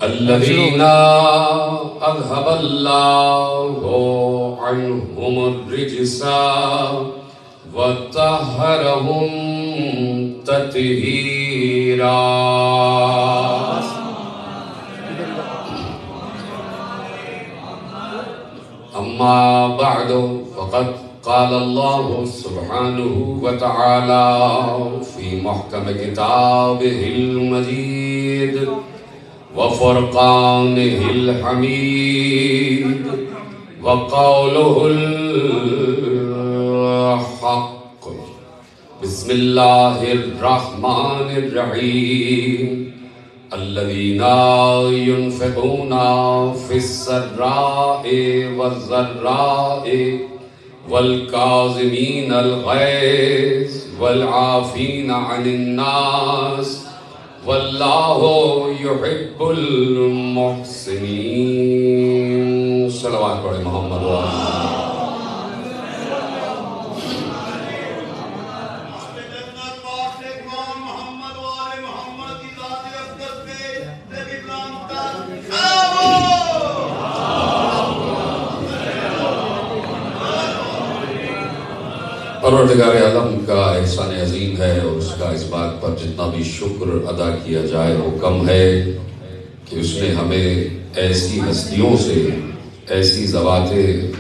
الذين أذهب الله عنهم الرجس وطهرهم تطهيرا. أما بعد فقد قال الله سبحانه وتعالى في محكم كتابه المجيد وفرقانه الحميد وقوله الحق. بسم الله الرحمن الرحيم. الذين ينفقون في السراء والضراء والكاظمين الغيظ والعافين عن الناس واللہ يحب المحسنین. صلوات پڑھیں محمد و پروردگار عالم کا احسان عظیم ہے، اور اس کا اس بات پر جتنا بھی شکر ادا کیا جائے وہ کم ہے کہ اس نے ہمیں ایسی ہستیوں سے، ایسی ذوات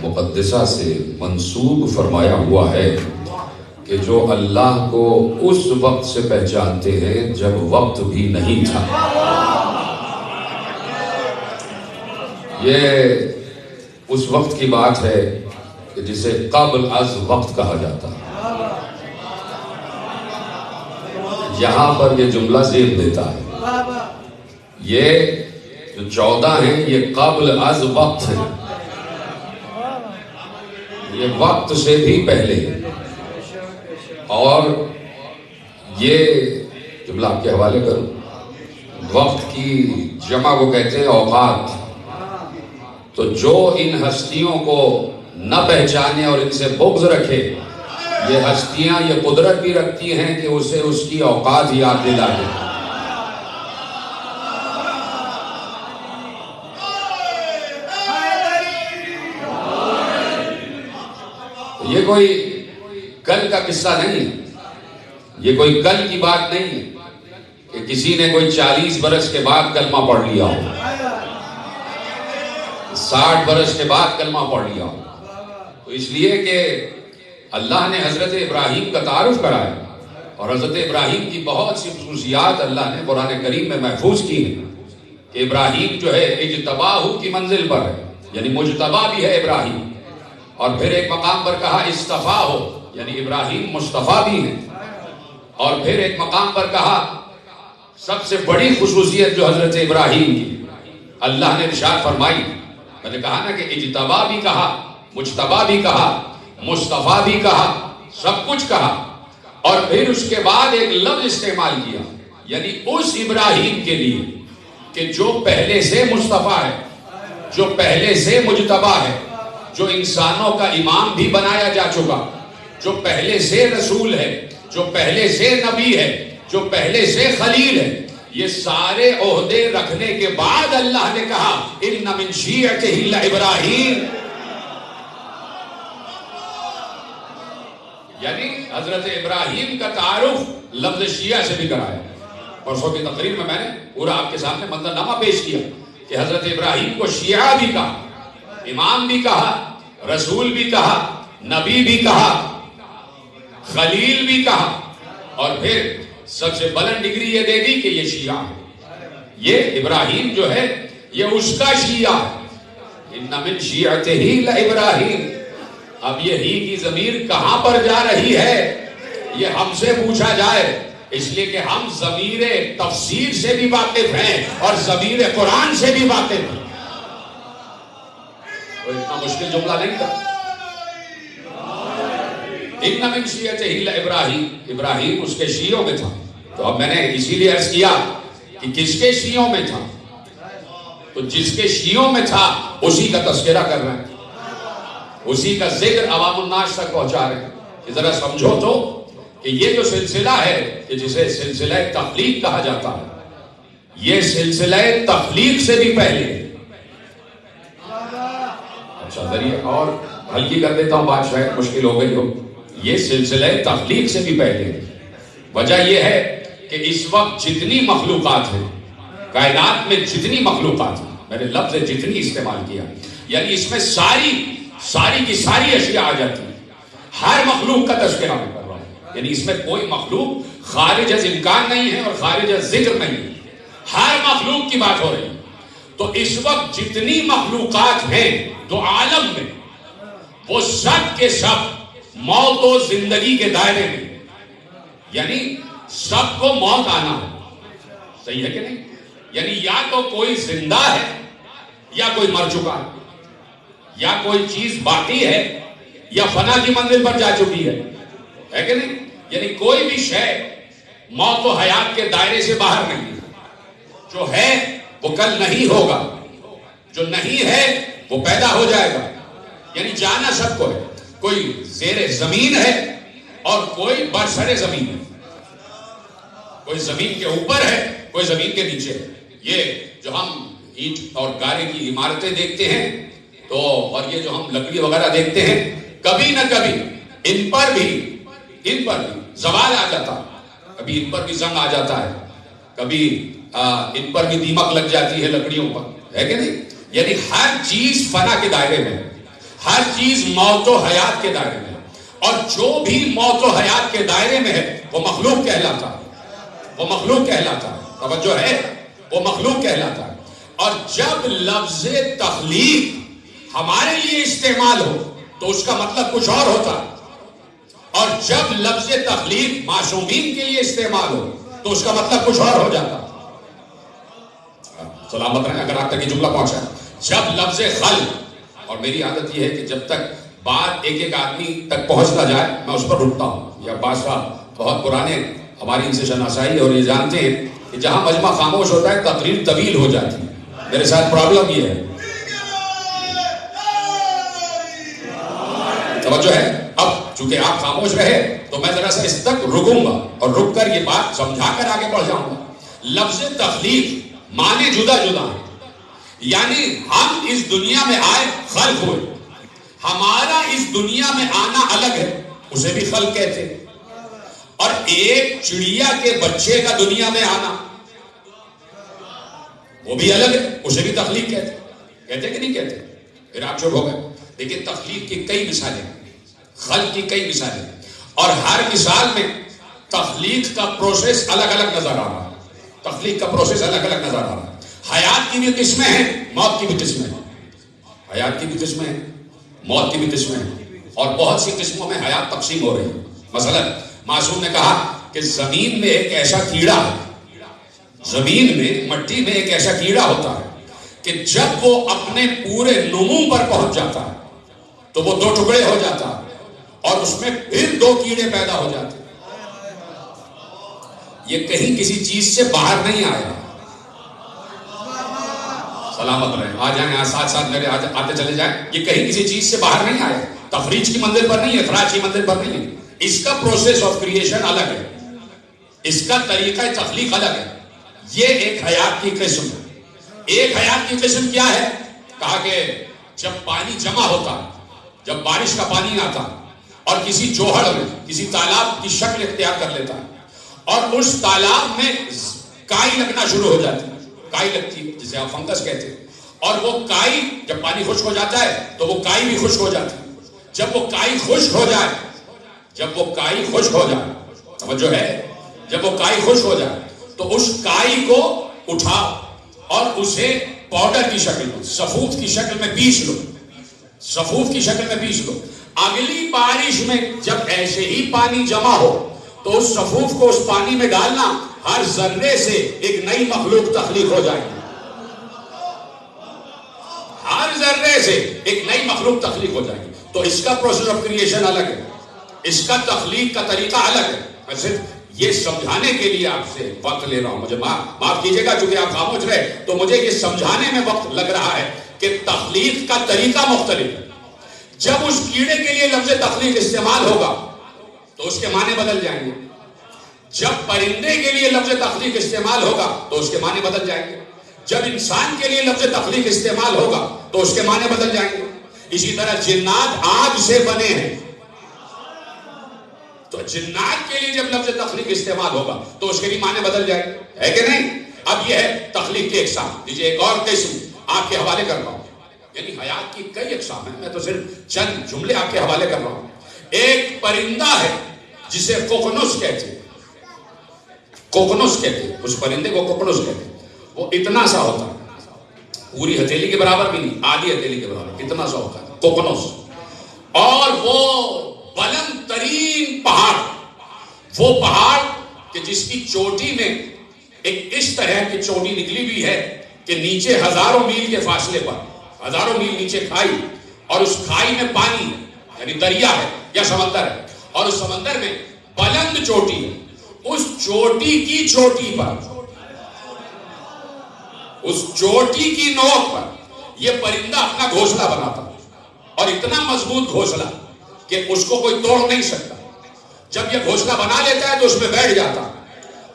مقدسہ سے منسوب فرمایا ہوا ہے کہ جو اللہ کو اس وقت سے پہچانتے ہیں جب وقت بھی نہیں تھا. یہ اس وقت کی بات ہے جسے قبل از وقت کہا جاتا ہے. یہاں پر یہ جملہ ذہن دیتا ہے، یہ جو 14 ہیں یہ قبل از وقت ہیں، یہ وقت سے بھی پہلے ہیں. اور یہ جملہ آپ کے حوالے کروں، وقت کی جمع کو کہتے ہیں اوقات. تو جو ان ہستیوں کو نہ پہچانے اور ان سے بغض رکھے، یہ ہستیاں یہ قدرت بھی رکھتی ہیں کہ اسے اس کی اوقات یاد دلا دیں. یہ کوئی کل کا قصہ نہیں، یہ کوئی کل کی بات نہیں کہ کسی نے کوئی 40 برس کے بعد کلمہ پڑھ لیا ہو، 60 برس کے بعد کلمہ پڑھ لیا ہو. تو اس لیے کہ اللہ نے حضرت ابراہیم کا تعارف کرایا، اور حضرت ابراہیم کی بہت سی خصوصیات اللہ نے قرآن کریم میں محفوظ کی ہیں کہ ابراہیم جو ہے اجتباہ کی منزل پر ہے، یعنی مجتبہ بھی ہے ابراہیم. اور پھر ایک مقام پر کہا اصطفیٰ ہو، یعنی ابراہیم مصطفیٰ بھی ہیں. اور پھر ایک مقام پر کہا سب سے بڑی خصوصیت جو حضرت ابراہیم کی اللہ نے ارشاد فرمائی، میں نے کہا نا کہ اجتباہ بھی کہا، مجتبہ بھی کہا، مصطفیٰ بھی کہا، سب کچھ کہا. اور پھر اس کے بعد ایک لفظ استعمال کیا، یعنی اس ابراہیم کے لیے کہ جو پہلے سے مصطفیٰ ہے، جو پہلے سے مجتبہ ہے، جو انسانوں کا امام بھی بنایا جا چکا، جو پہلے سے رسول ہے، جو پہلے سے نبی ہے، جو پہلے سے خلیل ہے. یہ سارے عہدے رکھنے کے بعد اللہ نے کہا ان من شیعتہ لابراہیم، یعنی حضرت ابراہیم کا تعارف لفظ شیعہ سے بھی کرایا. پرسوں کی تقریر میں نے پورا آپ کے سامنے منظرنامہ پیش کیا کہ حضرت ابراہیم کو شیعہ بھی کہا، امام بھی کہا، رسول بھی کہا، نبی بھی کہا، خلیل بھی کہا، اور پھر سب سے بلند ڈگری یہ دے دی کہ یہ شیعہ ہے. یہ ابراہیم جو ہے یہ اس کا شیعہ ہے. ان من شیعتہ لابراہیم. اب یہ ہی کی ضمیر کہاں پر جا رہی ہے یہ ہم سے پوچھا جائے، اس لیے کہ ہم ضمیر تفسیر سے بھی واقف ہیں اور ضمیر قرآن سے بھی واقف ہیں. وہ اتنا مشکل جملہ نہیں تھا. ان من شیعتہ لابراہیم، ابراہیم اس کے شیعوں میں تھا. تو اب میں نے اسی لیے عرض کیا کہ کس کے شیعوں میں تھا، تو جس کے شیعوں میں تھا اسی کا تذکرہ کر رہے ہیں، اسی کا ذکر عوام الناس تک پہنچا رہے ہیں. کہ ذرا سمجھو تو کہ یہ جو سلسلہ ہے کہ جسے سلسلہ تخلیق کہا جاتا ہے، یہ سلسلہ تخلیق سے بھی پہلے. اچھا ذریعہ اور ہلکی کر دیتا ہوں، بات شاید مشکل ہو گئی ہو. یہ سلسلہ تخلیق سے بھی پہلے. وجہ یہ ہے کہ اس وقت جتنی مخلوقات ہیں کائنات میں، جتنی مخلوقات ہیں، میں نے لفظ جتنی استعمال کیا، یعنی اس میں ساری کی ساری اشیاء آ جاتی ہیں. ہر مخلوق کا تذکرہ میں کر رہا ہوں، یعنی اس میں کوئی مخلوق خارج از امکان نہیں ہے اور خارج از ذکر نہیں ہے. ہر مخلوق کی بات ہو رہی ہے. تو اس وقت جتنی مخلوقات ہیں تو عالم میں، وہ سب کے سب موت و زندگی کے دائرے میں، یعنی سب کو موت آنا ہے. صحیح ہے کہ نہیں؟ یعنی یا تو کوئی زندہ ہے یا کوئی مر چکا ہے، یا کوئی چیز باقی ہے یا فنا کی منزل پر جا چکی ہے کہ نہیں؟ یعنی کوئی بھی شے موت و حیات کے دائرے سے باہر نہیں ہے. جو ہے وہ کل نہیں ہوگا، جو نہیں ہے وہ پیدا ہو جائے گا. یعنی جانا سب کو ہے. کوئی زیر زمین ہے اور کوئی برسر زمین ہے. کوئی زمین کے اوپر ہے، کوئی زمین کے نیچے ہے. یہ جو ہم اینٹ اور گارے کی عمارتیں دیکھتے ہیں تو، اور یہ جو ہم لکڑی وغیرہ دیکھتے ہیں، کبھی نہ کبھی ان پر بھی زوال آ جاتا ہے. کبھی ان پر بھی زنگ آ جاتا ہے، کبھی ان پر بھی دیمک لگ جاتی ہے لکڑیوں پر، ہے کہ نہیں؟ یعنی ہر چیز فنا کے دائرے میں، ہر چیز موت و حیات کے دائرے میں. اور جو بھی موت و حیات کے دائرے میں ہے وہ مخلوق کہلاتا ہے. وہ مخلوق کہلاتا ہے. توجہ ہے، وہ مخلوق کہلاتا ہے. اور جب لفظ تخلیق ہمارے لیے استعمال ہو تو اس کا مطلب کچھ اور ہوتا ہے، اور جب لفظ تخلیق معصومین کے لیے استعمال ہو تو اس کا مطلب کچھ اور ہو جاتا. سلامت رہیں اگر آپ تک یہ جملہ پہنچا. جب لفظ خلق، اور میری عادت یہ ہے کہ جب تک بات ایک آدمی تک پہنچ نہ جائے میں اس پر رکتا ہوں. یا بعض بہت پرانے ہماری ان سے شناسائی ہے اور یہ جانتے ہیں کہ جہاں مجمع خاموش ہوتا ہے تقریر طویل ہو جاتی ہے. میرے ساتھ پرابلم یہ ہے. توجہ ہے. اب چونکہ آپ خاموش رہے تو میں ذرا سا اس تک رکوں گا اور رک کر یہ بات سمجھا کر آگے بڑھ جاؤں گا. لفظ تخلیق معنی جدا جدا ہے. یعنی ہم اس دنیا میں آئے، خلق ہوئے. ہمارا اس دنیا میں آنا الگ ہے، اسے بھی خلق کہتے ہیں. اور ایک چڑیا کے بچے کا دنیا میں آنا وہ بھی الگ ہے، اسے بھی تخلیق کہتے کہ نہیں کہتے؟ پھر آپ چپ ہو گئے. لیکن تخلیق کی کئی مثالیں، خلق کی کئی مثالیں، اور ہر مثال میں تخلیق کا پروسیس الگ الگ نظر آ رہا ہے. تخلیق کا پروسیس الگ الگ نظر آ رہا ہے. حیات کی بھی قسمیں ہیں، موت کی بھی قسمیں ہیں. حیات کی بھی قسمیں ہیں، موت کی بھی قسمیں ہیں، اور بہت سی قسموں میں حیات تقسیم ہو رہی ہے. مثلا معصوم نے کہا کہ زمین میں ایک ایسا کیڑا ہے، زمین میں، مٹی میں ایک ایسا کیڑا ہوتا ہے کہ جب وہ اپنے پورے نمو پر پہنچ جاتا ہے تو وہ دو ٹکڑے ہو جاتا ہے اور اس میں پھر دو کیڑے پیدا ہو جاتے ہیں. یہ کہیں کسی چیز سے باہر نہیں آیا. سلامت رہے، آ جائیں ساتھ ساتھ میرے آتے چلے جائیں. یہ کہیں کسی چیز سے باہر نہیں آیا، تخریج کی منزل پر نہیں ہے، اخراج کی منزل پر نہیں ہے. اس کا پروسیس آف کریشن الگ ہے، اس کا طریقہ تخلیق الگ ہے. یہ ایک حیات کی قسم ہے. ایک حیات کی قسم کیا ہے؟ کہا کہ جب پانی جمع ہوتا ہے، جب بارش کا پانی آتا اور کسی جوہر میں، کسی تالاب کی شکل اختیار کر لیتا ہے اور اس تالاب میں کائی لگنا شروع ہو جاتی ہے. کائی لگتی ہے جسے آپ فنگس کہتے ہیں. اور وہ کائی جب پانی خشک ہو جاتا ہے تو وہ کائی بھی خشک ہو جاتی ہے. جب وہ کائی خشک ہو جائے، جب وہ کائی خشک ہو جائے، توجہ ہے، جب وہ کائی خشک ہو جائے تو اس کائی کو اٹھاؤ اور اسے پاؤڈر کی شکل میں، سفوف کی شکل میں پیس لو. سفوف کی شکل میں پیس لو. اگلی بارش میں جب ایسے ہی پانی جمع ہو تو اس سفوف کو اس پانی میں ڈالنا، ہر ذرے سے ایک نئی مخلوق تخلیق ہو جائے گی. ہر ذرے سے ایک نئی مخلوق تخلیق ہو جائے گی. تو اس کا پروسیس آف کریشن الگ ہے، اس کا تخلیق کا طریقہ الگ ہے. میں صرف یہ سمجھانے کے لیے آپ سے وقت لے رہا ہوں. مجھے معاف کیجیے گا چونکہ آپ خاموش رہے تو مجھے یہ سمجھانے میں وقت لگ رہا ہے کہ تخلیق کا طریقہ مختلف ہے. جب اس کیڑے کے لیے لفظ تخلیق استعمال ہوگا تو اس کے معنی بدل جائیں گے. جب پرندے کے لیے لفظ تخلیق استعمال ہوگا تو اس کے معنی بدل جائیں گے، جب انسان کے لیے لفظ تخلیق استعمال ہوگا تو اس کے معنی بدل جائیں گے۔ اسی طرح جنات آگ سے بنے ہیں، تو جنات کے لیے جب لفظ تخلیق استعمال ہوگا تو اس کے بھی معنی بدل جائیں گے، ہے کہ نہیں؟ اب یہ ہے تخلیق کی اقسام۔ دیجیے ایک اور قسم آپ کے حوالے کر رہا ہوں، یعنی حیات کی کئی اقسام ہیں، میں تو صرف چند جملے آپ کے حوالے کر رہا ہوں۔ ایک پرندہ ہے جسے کوکنس کہتے ہیں، کوکنس کہتے ہیں، اس پرندے کو کوکنس کہتے ہیں۔ وہ اتنا سا ہوتا ہے، پوری ہتھیلی کے برابر بھی نہیں، آدھی ہتھیلی کے برابر، اتنا سا ہوتا ہے کوکنس۔ اور وہ بلند ترین پہاڑ، وہ پہاڑ کہ جس کی چوٹی میں ایک اس طرح کی چوٹی نکلی بھی ہے کہ نیچے ہزاروں میل کے فاصلے پر، ہزاروں میل نیچے کھائی، اور اس کھائی میں پانی ہے، یعنی دریا ہے یا سمندر ہے، اور اس سمندر میں بلند چوٹی ہے۔ اس چوٹی کی چوٹی پر، اس چوٹی کی نوک پر یہ پرندہ اپنا گھونسلہ بناتا، اور اتنا مضبوط گھونسلہ کہ اس کو کوئی توڑ نہیں سکتا۔ جب یہ گھونسلہ بنا لیتا ہے تو اس میں بیٹھ جاتا،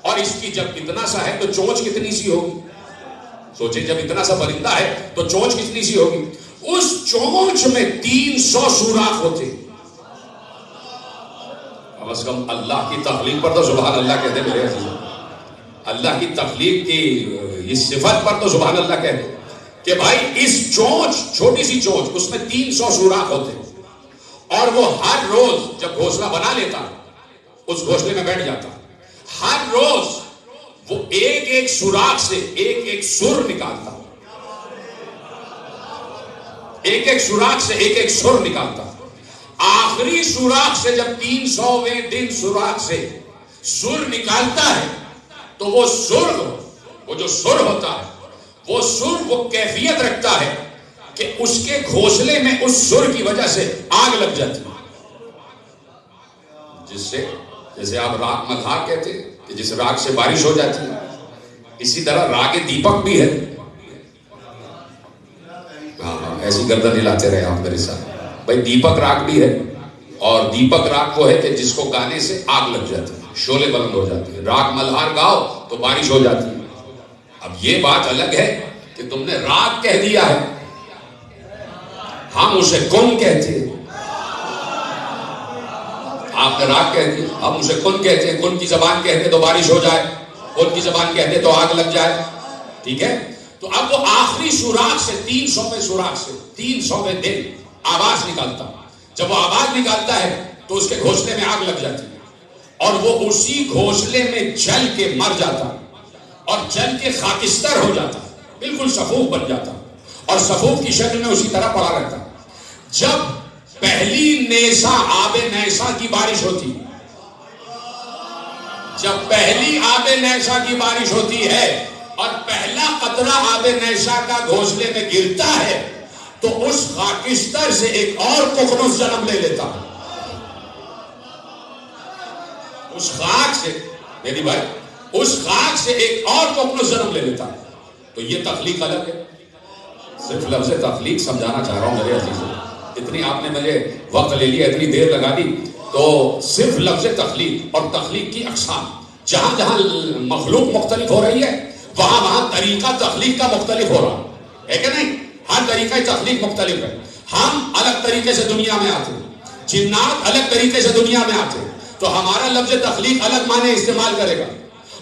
اور اس کی جب اتنا سا ہے تو چونچ کتنی سی ہوگی؟ سوچیں، جب اتنا سا پرندہ ہے تو چونچ کتنی سی ہوگی؟ اس چونچ میں 300 سوراخ ہوتے۔ کم از کم اللہ کی تخلیق پر تو سبحان اللہ کہتے میرے عزیز، اللہ کی تخلیق کی اس صفت پر تو سبحان اللہ کہتے کہ بھائی اس چونچ، چھوٹی سی چونچ، اس میں 300 سوراخ ہوتے، اور وہ ہر روز جب گھونسلہ بنا لیتا اس گھونسلے میں بیٹھ جاتا، ہر روز وہ ایک ایک سوراخ سے ایک ایک سر نکالتا، ایک ایک سوراخ سے ایک ایک سر نکالتا۔ آخری سوراخ سے جب 300ویں دن سوراخ سے سر نکالتا ہے تو وہ سر، وہ جو سر ہوتا ہے، وہ سر وہ کیفیت رکھتا ہے کہ اس کے گھونسلے میں اس سر کی وجہ سے آگ لگ جاتی ہے، جس سے جیسے آپ راگ ملہار کہتے ہیں کہ جس راگ سے بارش ہو جاتی ہے، اسی طرح راگ دیپک بھی ہے۔ ہاں ایسی گردن ہلاتے رہے آپ میرے ساتھ بھائی، دیپک راگ بھی ہے، اور دیپک راگ وہ ہے کہ جس کو گانے سے آگ لگ جاتی ہے، شعلے بلند ہو جاتی ہے۔ راگ ملہار گاؤ تو بارش ہو جاتی ہے۔ اب یہ بات الگ ہے کہ تم نے راگ کہہ دیا ہے، ہم اسے کن کہتے ہیں، آپ نے راگ کہہ دیا، ہم اسے کن کہتے ہیں۔ کن کی زبان کہتے تو بارش ہو جائے، کن کی زبان کہتے تو آگ لگ جائے، ٹھیک ہے؟ تو اب وہ آخری سوراخ سے 300ویں سوراخ سے 300ویں دن آواز نکالتا، جب وہ آواز نکالتا ہے تو اس کے گھونسلے میں آگ لگ جاتی، اور وہ اسی گھونسلے میں جل کے مر جاتا، اور جل کے خاکستر ہو جاتا، بالکل سفوف بن جاتا، اور سفوف کی شکل میں اسی طرح پڑا رہتا۔ جب پہلی نیسا آب نیسا کی بارش ہوتی، جب پہلی آب نیسا کی بارش ہوتی ہے اور پہلا قطرہ آب نیسا کا گھونسلے میں گرتا ہے تو اس خاکستر سے ایک اور کوکنس جنم لے لیتا، اس خاک سے، میری بھائی، اس خاک سے ایک اور کوکنس جنم لے لیتا۔ تو یہ تخلیق الگ ہے۔ صرف لفظ تخلیق سمجھانا چاہ رہا ہوں میرے عزیزوں، اتنی آپ نے مجھے وقت لے لیا، اتنی دیر لگا دی، تو صرف لفظ تخلیق اور تخلیق کی اقسام، جہاں جہاں مخلوق مختلف ہو رہی ہے وہاں وہاں طریقہ تخلیق کا مختلف ہو رہا ہے کہ نہیں؟ ہر طریقہ تخلیق مختلف ہے۔ ہم الگ طریقے سے دنیا میں آتے ہیں، جنات الگ طریقے سے دنیا میں آتے ہیں، تو ہمارا لفظ تخلیق الگ معنی استعمال کرے گا،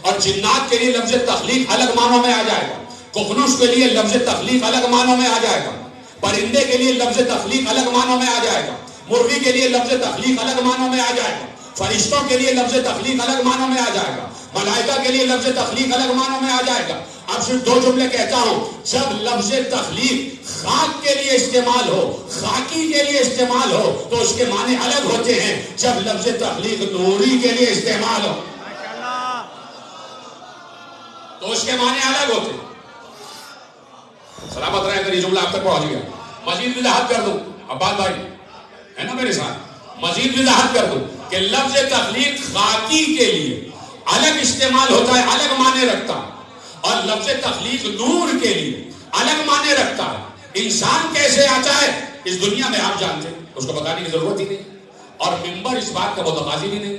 اور جنات کے لیے لفظ تخلیق الگ معنوں میں آ جائے گا، کوکنس کے لیے لفظ تخلیق الگ معنوں میں آ جائے گا، پرندے کے لیے لفظ تخلیق الگ معنوں میں آ جائے گا، مرغی کے لیے لفظ تخلیق الگ معنوں میں آ جائے گا، فرشتوں کے لیے لفظ تخلیق الگ معنوں میں آ جائے گا، ملائکہ کے لیے لفظ تخلیق الگ معنوں میں آ جائے گا۔ اب صرف دو جملے کہتا ہوں، جب لفظ تخلیق خاک کے لیے استعمال ہو، خاکی کے لیے استعمال ہو تو اس کے معنی الگ ہوتے ہیں، جب لفظ تخلیق نوری کے لیے استعمال ہو تو اس کے معنی الگ ہوتے ہیں۔ سلامت رہے، میری جملہ آپ تک پہنچ گیا۔ مزید وضاحت کر دوں، عباس بھائی ہے نا میرے ساتھ، مزید وضاحت کر دوں کہ لفظ تخلیق خاکی کے لیے الگ استعمال ہوتا ہے، الگ معنی رکھتا ہے، اور لفظ تخلیق نور کے لیے الگ معنی رکھتا ہے۔ انسان کیسے آتا ہے اس دنیا میں آپ جانتے ہیں، اس کو بتانے کی ضرورت ہی نہیں، اور منبر اس بات کا متقاضی بھی نہیں۔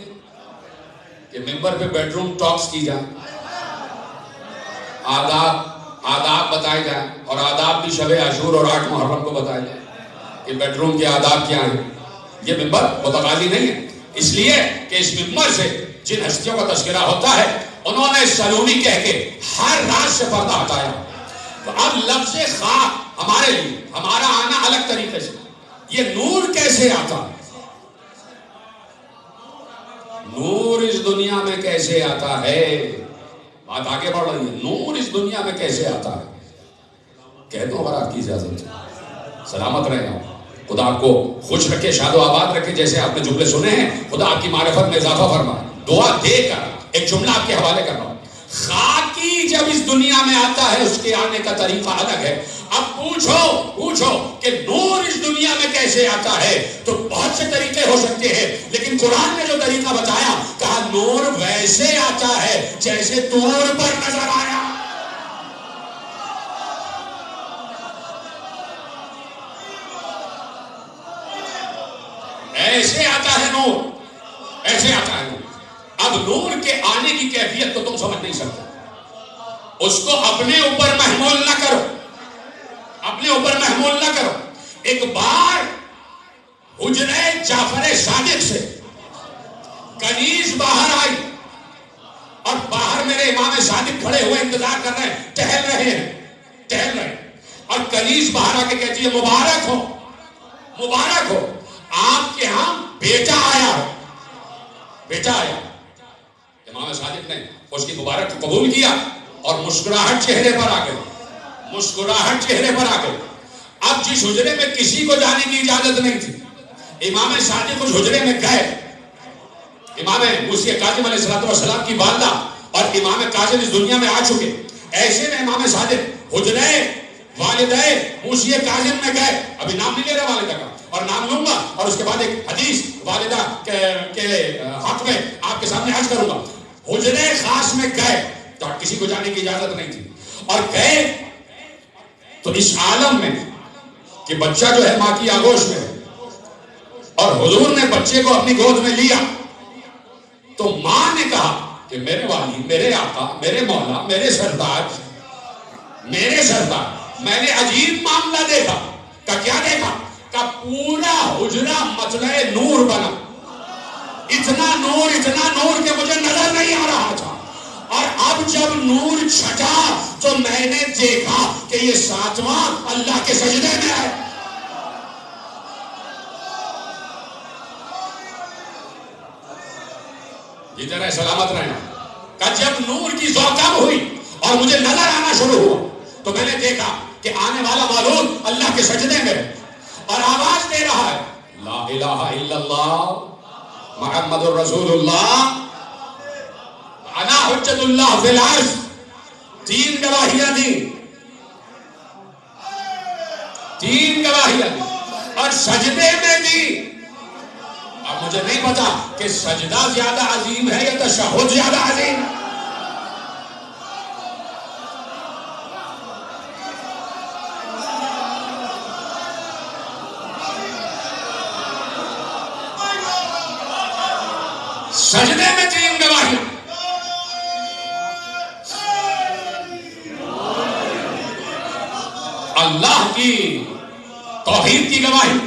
کہ ممبر پہ بیڈ روم ٹاکس کی جائے، آداب بتائے جائیں، اور آداب بھی شب عاشور اور 8 محرم کو بتائے جائیں کہ بیڈ روم کے آداب کیا ہیں. یہ ممبر متقاضی نہیں ہے، اس لیے کہ اس ممبر سے جن ہستیوں کا تذکرہ ہوتا ہے انہوں نے سلونی کہہ کے ہر رات سے پردہ ہٹایا. تو اب لفظ خاک ہمارے لیے، ہمارا آنا الگ طریقے سے. یہ نور کیسے آتا ہے؟ نور اس دنیا میں کیسے آتا ہے؟ بات آگے بڑھ رہی ہے. نور اس دنیا میں کیسے آتا ہے؟ کہہ دو اگر آپ کی اجازت ہے. سلامت رہے آپ، خدا آپ کو خوش رکھے، شاد و آباد رکھے. جیسے آپ نے جملے سنے ہیں، خدا آپ کی معرفت میں اضافہ فرمائے. دعا دے کر ایک جملہ آپ کے حوالے کر رہا ہوں. خاکی جب اس دنیا میں آتا ہے اس کے آنے کا طریقہ الگ ہے. اب پوچھو کہ نور اس دنیا میں کیسے آتا ہے، تو بہت سے طریقے ہو سکتے ہیں، لیکن قرآن نے جو طریقہ بتایا، کہا نور ویسے آتا ہے جیسے طور پر نظر آیا. ایسے آتا ہے نور، ایسے آتا ہے نور. اب نور کے آنے کی کیفیت تو تم سمجھ نہیں سکتے. اس کو اپنے اوپر محمول نہ کرو، اپنے اوپر محمول نہ کرو. ایک بار حجرہ جعفر صادق سے کنیز باہر آئی، اور باہر میرے امام صادق کھڑے ہوئے انتظار کر رہے ہیں، ٹہل رہے ہیں. اور کنیز باہر آ کے کہتی ہے مبارک ہو، مبارک ہو، آپ کے ہاں بیٹا آیا. امام صادق نے اس کی مبارک کو قبول کیا اور مسکراہٹ چہرے پر آ گئی. اب جس حجرے میں کسی کو جانے کی اجازت نہیں تھی، امام صادق اس حجرے میں گئے. امام موسی کاظم علیہ السلام کی والدہ اور امام کاظم اس دنیا میں آ چکے. ایسے میں امام صادق حجرے والدہ موسی کاظم میں گئے. ابھی نام نہیں لے رہا والدہ کا، اور نام لوں گا اور اس کے بعد ایک حدیث والدہ کے حق میں آپ کے سامنے عرض کروں گا. حجرے خاص میں گئے تو کسی کو جانے کی اجازت نہیں تھی، اور گئے تو اس عالم میں کہ بچہ جو ہے ماں کی آغوش میں، اور حضور نے بچے کو اپنی گود میں لیا. تو ماں نے کہا کہ میرے والی، میرے آقا، میرے مولا، میرے سردار، میں نے عجیب معاملہ دیکھا. کہ کیا دیکھا؟ کہ پورا حجرہ مطلع نور بنا. اتنا نور کہ مجھے نظر نہیں آ رہا تھا. اور اب جب نور چھٹا تو میں نے دیکھا کہ یہ 7واں اللہ کے سجدے میں ہے. جتنا سلامت رہنا. کہ جب نور کی ذوقب ہوئی اور مجھے نظر آنا شروع ہوا تو میں نے دیکھا کہ آنے والا مولود اللہ کے سجدے میں اور آواز دے رہا ہے لا الہ الا اللہ محمد الرسول اللہ انا حجت اللہ فی الارض. 3 گواہیاں دیں، 3 گواہیاں دیں اور سجدے میں دی. اب مجھے نہیں پتا کہ سجدہ زیادہ عظیم ہے یا تشہد زیادہ عظیم. سجدے میں 3 گواہیاں. اللہ کی توحید کی گواہی،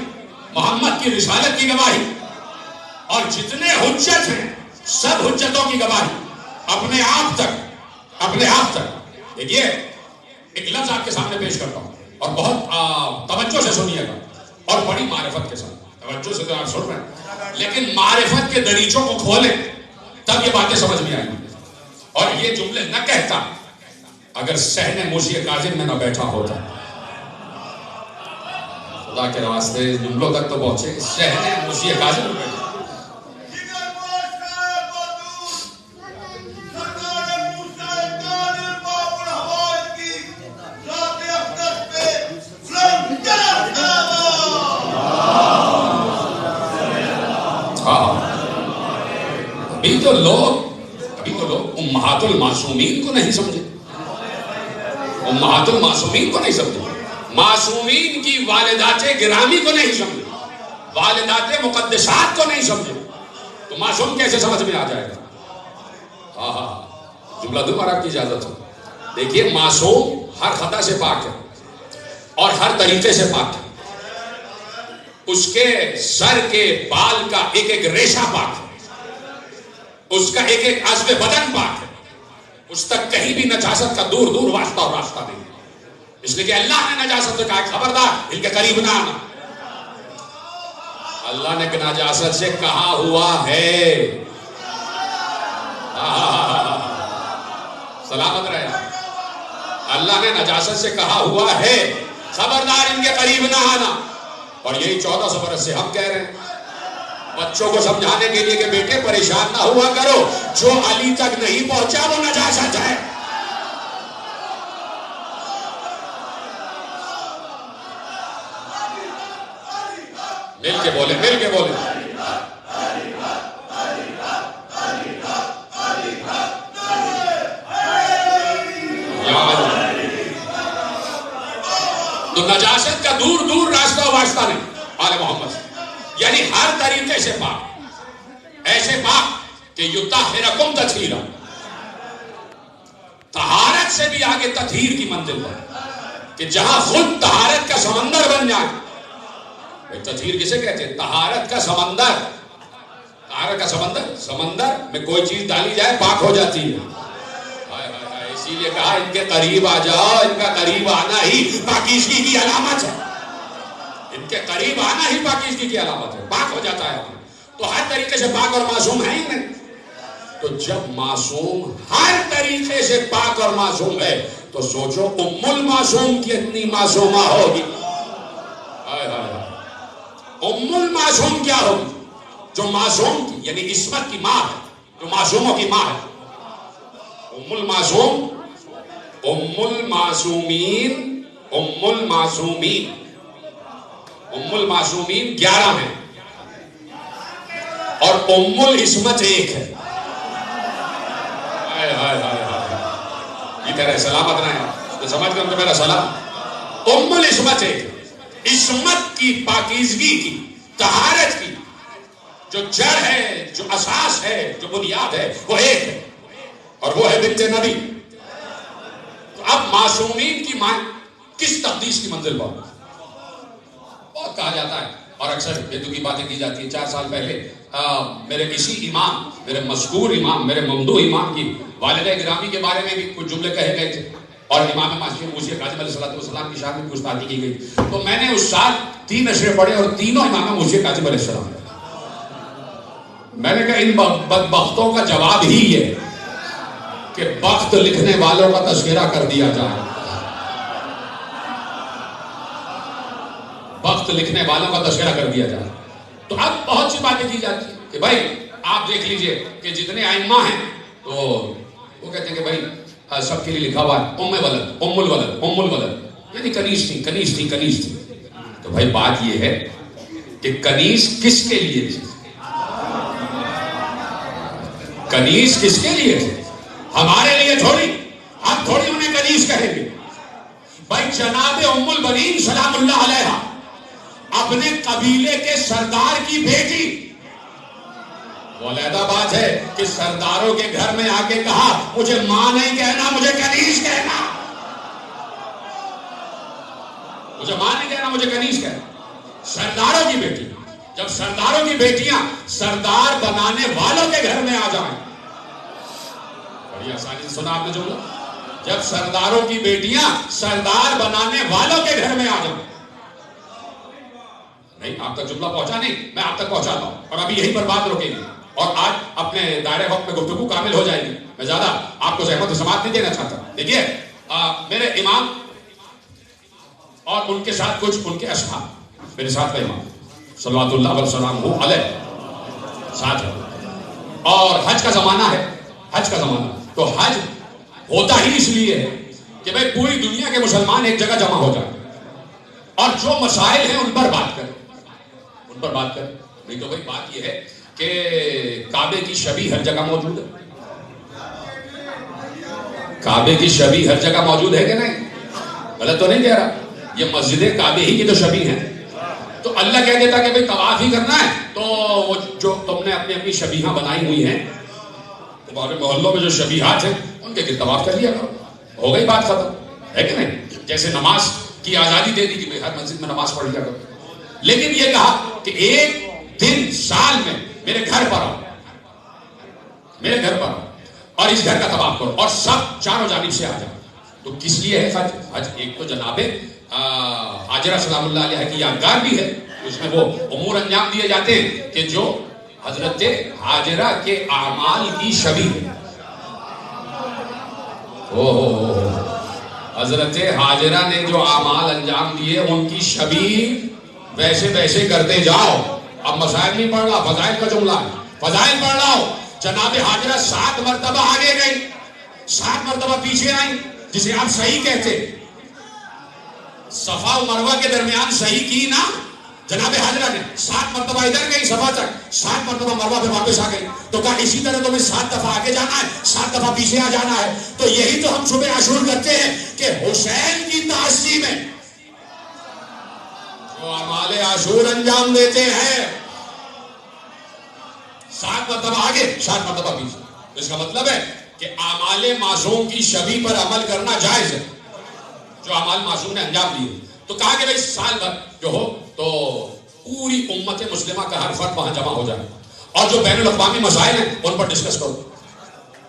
محمد کی رسالت کی گواہی، اور جتنے حجت ہیں سب حجتوں کی گواہی اپنے آپ تک. دیکھیے ایک لفظ آپ کے سامنے پیش کرتا ہوں اور بہت توجہ سے سنیے گا اور بڑی معرفت کے ساتھ. توجہ سے تو آپ سن رہے ہیں لیکن معرفت کے دریچوں کو کھولیں تب یہ باتیں سمجھ میں آئیں گی. اور یہ جملے نہ کہتا اگر صحن موسی کاظم میں نہ بیٹھا ہوتا. خدا کے واسطے جملوں تک تو پہنچے. صحن موسی کاظم میں بیٹھا. ابھی تو لوگ امہات المعصومین کو نہیں سمجھے. امہات المعصومین کو نہیں سمجھے. معصومین کی والدات گرامی کو نہیں سمجھے. والدات مقدسات کو نہیں سمجھے. تو معصوم کیسے سمجھ میں آ جائے گا؟ ہاں ہاں جملہ دوں اور آپ کی اجازت ہو. دیکھیے معصوم ہر خطا سے پاک ہے اور ہر طریقے سے پاک ہے. اس کے سر کے بال کا ایک ایک ریشہ پاک ہے, اس کا ایک ایک عضو بدن پاک ہے, اس تک کہیں بھی نجاست کا دور دور واسطہ اور راستہ نہیں. اس لیے کہ اللہ نے نجاست سے کہا خبردار ان کے قریب نہ آنا. اللہ نے نجاست سے کہا ہوا ہے, سلامت رہے. اللہ نے نجاست سے کہا ہوا ہے خبردار ان کے قریب نہ آنا. اور یہی 1400 برس سے ہم کہہ رہے ہیں بچوں کو سمجھانے کے لیے کہ بیٹے پریشان نہ ہوا کرو, جو علی تک نہیں پہنچا وہ نجاست ہے. مل کے بولے, مل کے بولے. تو نجاست کا دور دور راستہ واسطہ نہیں آل محمد سے, یعنی ہر طریقے سے پاک, ایسے پاک کہ یطہرکم تطہیرا, طہارت سے بھی آگے تطہیر کی منزل پر, کہ جہاں خود طہارت کا سمندر بن جائے. تطہیر کسے کہتے ہیں؟ طہارت کا سمندر. طہارت کا سمندر, سمندر میں کوئی چیز ڈالی جائے پاک ہو جاتی ہے. اسی لیے کہا ان کے قریب آ جاؤ, ان کا قریب آنا ہی پاکیزگی کی علامت ہے. ان کے قریب آنا ہی پاکیزگی کی علامت ہے, پاک ہو جاتا ہے. تو ہر طریقے سے پاک اور معصوم ہے ہی نہیں. تو جب معصوم ہر طریقے سے پاک اور معصوم ہے تو سوچو ام المعصوم کتنی معصومہ ہوگی. ام المعصوم کیا ہوگی؟ جو معصوم کی یعنی عصمت کی ماں ہے, جو معصوموں کی ماں ہے. ام المعصوم, ام المعصومین, ام المعصومین, ام المعصومین 11 ہیں اور ام العصمت 1 ہے. ادھر ہے, سلامت رہے, تو سمجھ گئے تو میرا سلام. ام العصمت 1, عصمت کی, پاکیزگی کی, طہارت کی جو جڑ ہے, جو اساس ہے, جو بنیاد ہے وہ 1 ہے, اور وہ ہے بنت نبی. تو اب معصومین کی ماں کس تقدیس کی منزل پر بہت کہا جاتا ہے, اور اکثر بیدو کی باتیں کی جاتی ہیں. 4 سال پہلے میرے کسی امام, میرے مذکور امام, میرے ممدوح امام کی والدہ گرامی کے بارے میں بھی کچھ جملے کہے گئے تھے, اور امام معصوم موسی کاظم علیہ السلام کی شان میں گستاخی کی گئی. تو میں نے اس سال 3 نشرے پڑھے اور تینوں امام موسی کاظم علیہ السلام. میں نے کہا ان بدبختوں کا جواب ہی یہ کہ بخت لکھنے والوں کا تذکرہ کر دیا جائے, بخت لکھنے والوں کا تذکرہ کر دیا جائے. تو اب بہت سی باتیں کی جاتی ہیں کہ بھائی آپ دیکھ لیجئے کہ جتنے ائمہ ہیں تو وہ کہتے ہیں کہ بھائی سب کے لیے لکھا ہوا ہے ام ولد, ام الولد, ام الولد, یعنی کنیز تھی, کنیز تھی, کنیز تھی. تو بھائی بات یہ ہے کہ کنیز کس کے لیے تھی؟ کنیز کس کے لیے تھی؟ ہمارے لیے تھوڑی. ہم تھوڑی انہیں کنیز کہیں گے. بھائی جناب ام البنین سلام اللہ علیہا اپنے قبیلے کے سردار کی بیٹی, وہ علیحدہ بات ہے کہ سرداروں کے گھر میں آ کے کہا مجھے ماں نہیں کہنا, مجھے کنیز کہنا, مجھے ماں نہیں کہنا, مجھے کنیز کہنا. سرداروں کی بیٹی. جب سرداروں کی بیٹیاں سردار بنانے والوں کے گھر میں آ جائیں, بڑی آسانی سے سنا آپ نے جملہ, جب سرداروں کی بیٹیاں سردار بنانے والوں کے گھر میں آ جائیں. نہیں آپ تک جملہ پہنچا نہیں, میں آپ تک پہنچاتا ہوں, اور ابھی یہیں پر بات روکیں گے, اور آج اپنے دائرے وقت میں گفتگو کامل ہو جائے گی. میں زیادہ آپ کو زحمت و سماعت نہیں دینا چاہتا. دیکھیے میرے امام اور ان کے ساتھ کچھ ان کے اصحاب, میرے ساتھ کا امام صلوات اللہ وسلام علیہ ساتھ ہے, اور حج کا زمانہ ہے, حج کا زمانہ. تو حج ہوتا ہی اس لیے ہے کہ بھئی پوری دنیا کے مسلمان ایک جگہ جمع ہو جائیں اور جو مسائل ہیں ان پر بات کریں, ان پر بات کریں. نہیں تو بھئی بات یہ ہے کہ کعبے کی شبیہ ہر جگہ موجود ہے, کعبے کی شبیہ ہر جگہ موجود ہے کہ نہیں؟ غلط تو نہیں کہہ رہا, یہ مسجد کعبے ہی کی تو شبیہ ہیں. تو اللہ کہہ دیتا کہ بھئی طواف ہی کرنا ہے تو وہ جو تم نے اپنی اپنی شبیہاں بنائی ہوئی ہیں تمہارے محلوں میں جو شبیہات ہیں ان کے گرد طواف کر لیا کرو، ہو گئی بات ختم، ہے کہ نہیں؟ جیسے نماز کی آزادی دے دی کہ ہر مسجد میں نماز پڑھ لیا کرو، لیکن یہ کہا کہ ایک دن سال میں میرے گھر پر آؤ، میرے گھر پر آؤ اور اس گھر کا طواف کرو اور سب چاروں جانب سے آ جاؤ۔ تو کس لیے ہے حج؟ حج ایک تو جناب حاجرہ سلام اللہ علیہ کی یادگار بھی ہے، اس میں وہ امور انجام دیے جاتے ہیں کہ جو حضرت حاجرہ کے اعمال کی شبیہ ہے۔ حضرت حاجرہ نے جو اعمال انجام دیے ان کی شبیہ ویسے ویسے کرتے جاؤ۔ اب مسائل نہیں پڑھ رہا، فضائل کا جملہ ہے، فضائل پڑھ رہا ہو۔ جناب حاجرہ 7 مرتبہ آگے گئی، 7 مرتبہ پیچھے آئی، جسے آپ صحیح کہتے۔ صفا و مروہ کے درمیان صحیح کی نا جناب حاجرہ نے، 7 مرتبہ ادھر گئی صفا تک، 7 مرتبہ مروہ پہ واپس آ گئی۔ تو کہا اسی طرح تمہیں 7 دفعہ آگے جانا ہے، 7 دفعہ پیچھے آ جانا ہے۔ تو یہی تو ہم صبح عاشور کرتے ہیں کہ حسین کی تعزیہ میں جو اعمال عاشور انجام دیتے ہیں، 7 مرتبہ آگے 7 مرتبہ پیچھے۔ اس کا مطلب ہے کہ اعمال معصوم کی شبیہ پر عمل کرنا جائز ہے، جو اعمال معصوم نے انجام دیے۔ تو کہا کہ بھائی سال بھر جو ہو تو پوری امت مسلمہ کا ہر فرد وہاں جمع ہو جائے اور جو بین الاقوامی مسائل ہیں ان پر ڈسکس کرو،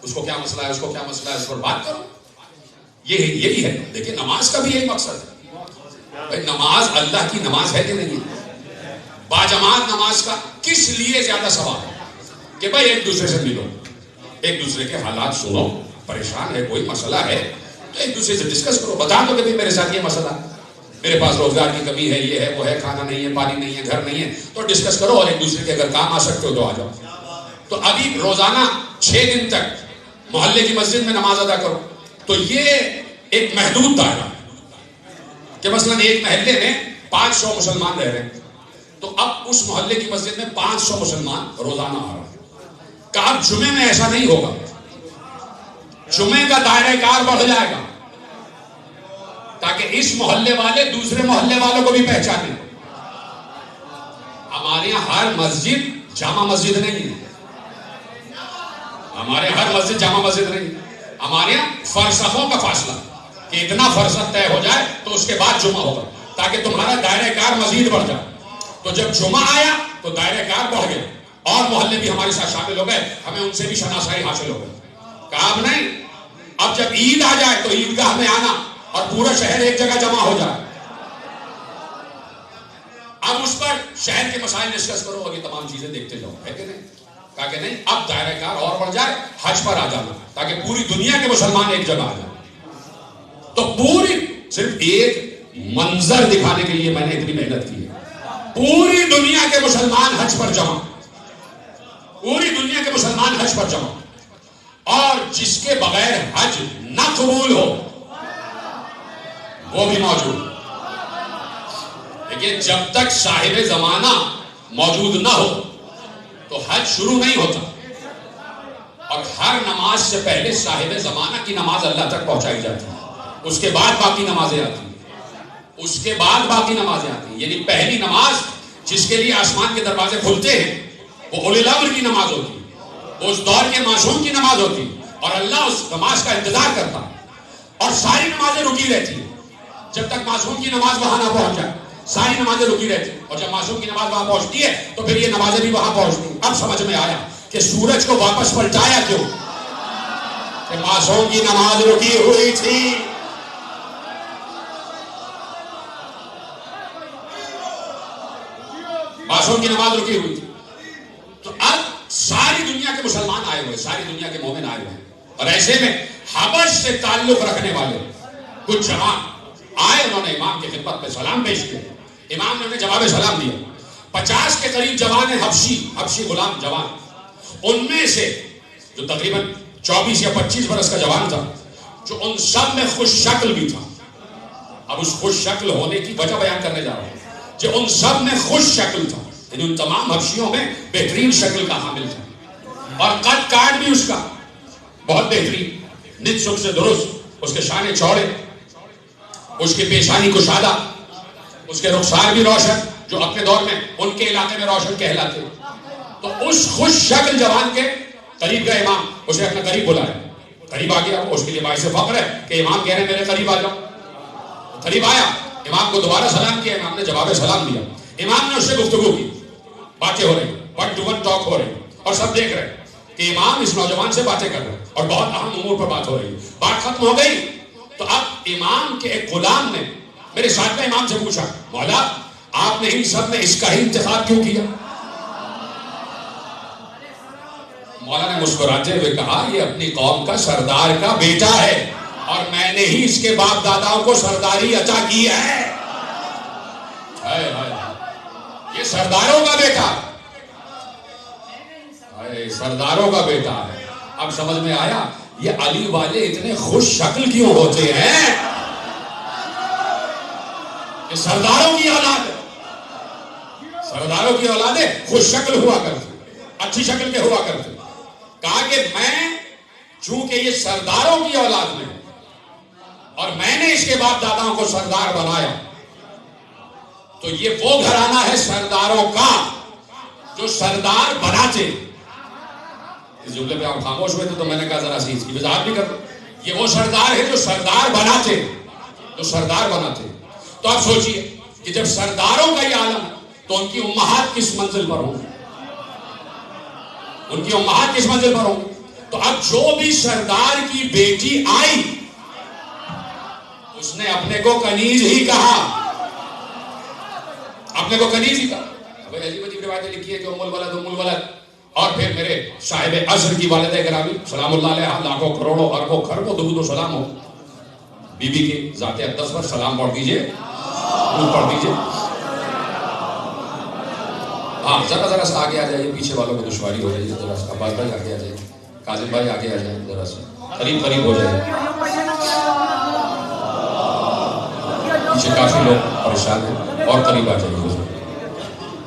اس کو کیا مسئلہ ہے، اس کو کیا مسئلہ ہے، اس پر بات کرو۔ یہی ہے۔ دیکھیں نماز کا بھی یہی مقصد ہے بھائی، نماز اللہ کی نماز ہے کہ نہیں؟ باجماعت نماز کا کس لیے زیادہ ثواب ہے کہ بھائی ایک دوسرے سے ملو، ایک دوسرے کے حالات سنو، پریشان ہے کوئی مسئلہ ہے تو ایک دوسرے سے ڈسکس کرو، بتا دو کہ بھائی میرے ساتھ یہ مسئلہ ہے، میرے پاس روزگار کی کمی ہے، یہ ہے وہ ہے، کھانا نہیں ہے، پانی نہیں ہے، گھر نہیں ہے، تو ڈسکس کرو اور ایک دوسرے کے اگر کام آ سکتے ہو تو آ جاؤ۔ تو ابھی روزانہ 6 دن تک محلے کی مسجد میں نماز ادا کرو، تو یہ ایک محدود دائرہ کہ مثلا ایک محلے میں 500 مسلمان رہ رہے ہیں، تو اب اس محلے کی مسجد میں 500 مسلمان روزانہ آ رہے ہیں۔ کہ اب جمعے میں ایسا نہیں ہوگا، جمعے کا دائرہ کار بڑھ جائے گا تاکہ اس محلے والے دوسرے محلے والوں کو بھی پہچانیں۔ ہمارے یہاں ہر مسجد جامع مسجد نہیں ہے، ہمارے ہر مسجد جامع مسجد نہیں، ہمارے یہاں فرسخوں کا فاصلہ کہ اتنا فرسخ طے ہو جائے تو اس کے بعد جمعہ ہوگا تاکہ تمہارا دائرہ کار مزید بڑھ جائے۔ تو جب جمعہ آیا تو دائرہ کار بڑھ گیا اور محلے بھی ہمارے ساتھ شامل ہو گئے، ہمیں ان سے بھی شناسائی حاصل ہو گئی۔ کہا اب نہیں، اب جب عید آ جائے تو عیدگاہ میں آنا اور پورا شہر ایک جگہ جمع ہو جائے، اب اس پر شہر کے مسائل ڈسکس کرو اور یہ تمام چیزیں دیکھتے جاؤ، ہے کہ نہیں؟ کہا کہ نہیں، اب دائرہ کار اور بڑھ جائے، حج پر آ جانا تاکہ پوری دنیا کے مسلمان ایک جگہ آ جائیں۔ تو پوری صرف ایک منظر دکھانے کے لیے میں نے اتنی محنت کی ہے، پوری دنیا کے مسلمان حج پر جمع، پوری دنیا کے مسلمان حج پر جمع، اور جس کے بغیر حج نہ قبول ہو وہ بھی موجود۔ لیکن جب تک صاحب زمانہ موجود نہ ہو تو حج شروع نہیں ہوتا، اور ہر نماز سے پہلے صاحب زمانہ کی نماز اللہ تک پہنچائی جاتی ہے، اس کے بعد باقی نمازیں آتی ہیں، اس کے بعد باقی نمازیں آتی ہیں۔ یعنی پہلی نماز جس کے لیے آسمان کے دروازے کھلتے ہیں وہ اولی الامر کی نماز ہوتی ہے، وہ اس دور کے معصوم کی نماز ہوتی ہے، اور اللہ اس نماز کا انتظار کرتا ہے، اور ساری نمازیں رکی رہتی ہیں جب تک معصوم کی نماز وہاں نہ پہنچ جائے، ساری نمازیں رکی رہتی ہیں، اور جب معصوم کی نماز وہاں پہنچتی ہے تو پھر یہ نمازیں بھی وہاں پہنچتی ہیں۔ اب سمجھ میں آیا کہ سورج کو واپس پلٹایا کیوں؟ کہ معصوم کی نماز رکی ہوئی تھی۔ معصوم کی نماز رکی ہوئی تھی، تو اب ساری دنیا کے مسلمان آئے ہوئے، ساری دنیا کے مومن آئے ہوئے، اور ایسے میں حبش سے تعلق رکھنے والے کچھ جوان آئے، انہوں نے امام کی خدمت میں سلام پیش کیا، امام نے انہیں جواب سلام دیا۔ 50 کے قریب جوان ہیں، حبشی غلام جوان، ان میں سے جو تقریباً 24 یا 25 برس کا جوان تھا، جو ان سب میں خوش شکل بھی تھا۔ اب اس خوش شکل ہونے کی وجہ بیان کرنے جا رہا ہوں، جو ان سب میں خوش شکل تھا، یعنی ان تمام حبشیوں میں بہترین شکل کا حامل تھا، اور قد کاٹ بھی اس کا بہت بہترین، نت سکھ سے درست، اس کے شانے چوڑے، اس کی پیشانی کشادہ، اس کے رخسار بھی روشن، جو اپنے دور میں ان کے علاقے میں روشن کہلاتے۔ تو اس خوش شکل جوان کے قریب گئے امام، اسے اپنا قریب بلایا، قریب آ گیا، اس کے لیے باعث فخر ہے کہ امام کہہ رہے ہیں میرے قریب آ جاؤ. قریب آیا، امام کو دوبارہ سلام کیا، امام نے جواب سلام دیا. امام نے اس سے گفتگو کی، باتیں ہو رہی، ون ٹو ون ٹاک ہو رہی، اور سب دیکھ رہے کہ امام اس نوجوان سے باتیں کر رہے ہیں اور بہت اہم امور پر بات ہو رہی. بات ختم ہو گئی تو اب امام کے ایک غلام نے میرے ساتھ میں امام سے پوچھا، مولا آپ نے ان سب میں اس کا ہی انتخاب کیوں کیا؟ مولا نے مسکراتے ہوئے کہا، یہ اپنی قوم کا سردار کا بیٹا ہے اور میں نے ہی اس کے باپ داداؤں کو سرداری عطا کی ہے. یہ سرداروں کا بیٹا، سرداروں کا بیٹا ہے. اب سمجھ میں آیا یہ علی والے اتنے خوش شکل کیوں ہوتے ہیں؟ یہ سرداروں کی اولاد ہے، سرداروں کی اولادیں خوش شکل ہوا کرتی، اچھی شکل کے ہوا کرتے. کہا کہ میں چونکہ یہ سرداروں کی اولاد میں اور میں نے اس کے باپ داداؤں کو سردار بنایا تو یہ وہ گھرانہ ہے سرداروں کا جو سردار بناتے. اس جملے پہ آپ خاموش ہوئے تھے تو میں نے کہا ذرا سی اس کی وضاحت بھی کر دو. یہ وہ سردار ہے جو سردار بناتے، جو سردار بناتے. تو آپ سوچئے کہ جب سرداروں کا یہ عالم ہے تو ان کی امہات کس منزل پر ہوں، ان کی امہات کس منزل پر ہوں. تو اب جو بھی سردار کی بیٹی آئی اس نے اپنے کو کنیز ہی کہا، اپنے کو کنیز ہی کہا. عجیب عجیب روایتیں لکھی ہے کہ ام الولد ام الولد. اور پھر میرے صاحب عصر کی والدہ گرامی سلام اللہ علیہ لاکھوں کروڑوں اربوں خربوں درود و سلام ہو، بی بی کی ذات اقدس پر سلام پڑھ دیجئے، درود پڑھ دیجئے. ہاں ذرا سا آگے آ جائیے، پیچھے والوں کو دشواری ہو جائے. ذرا سا عباس بھائی آگے آ جائیے، کاظم بھائی آگے آ جائیں، ذرا سا قریب ہو جائے. پیچھے کافی لوگ پریشان ہیں، اور قریب آ جائیے.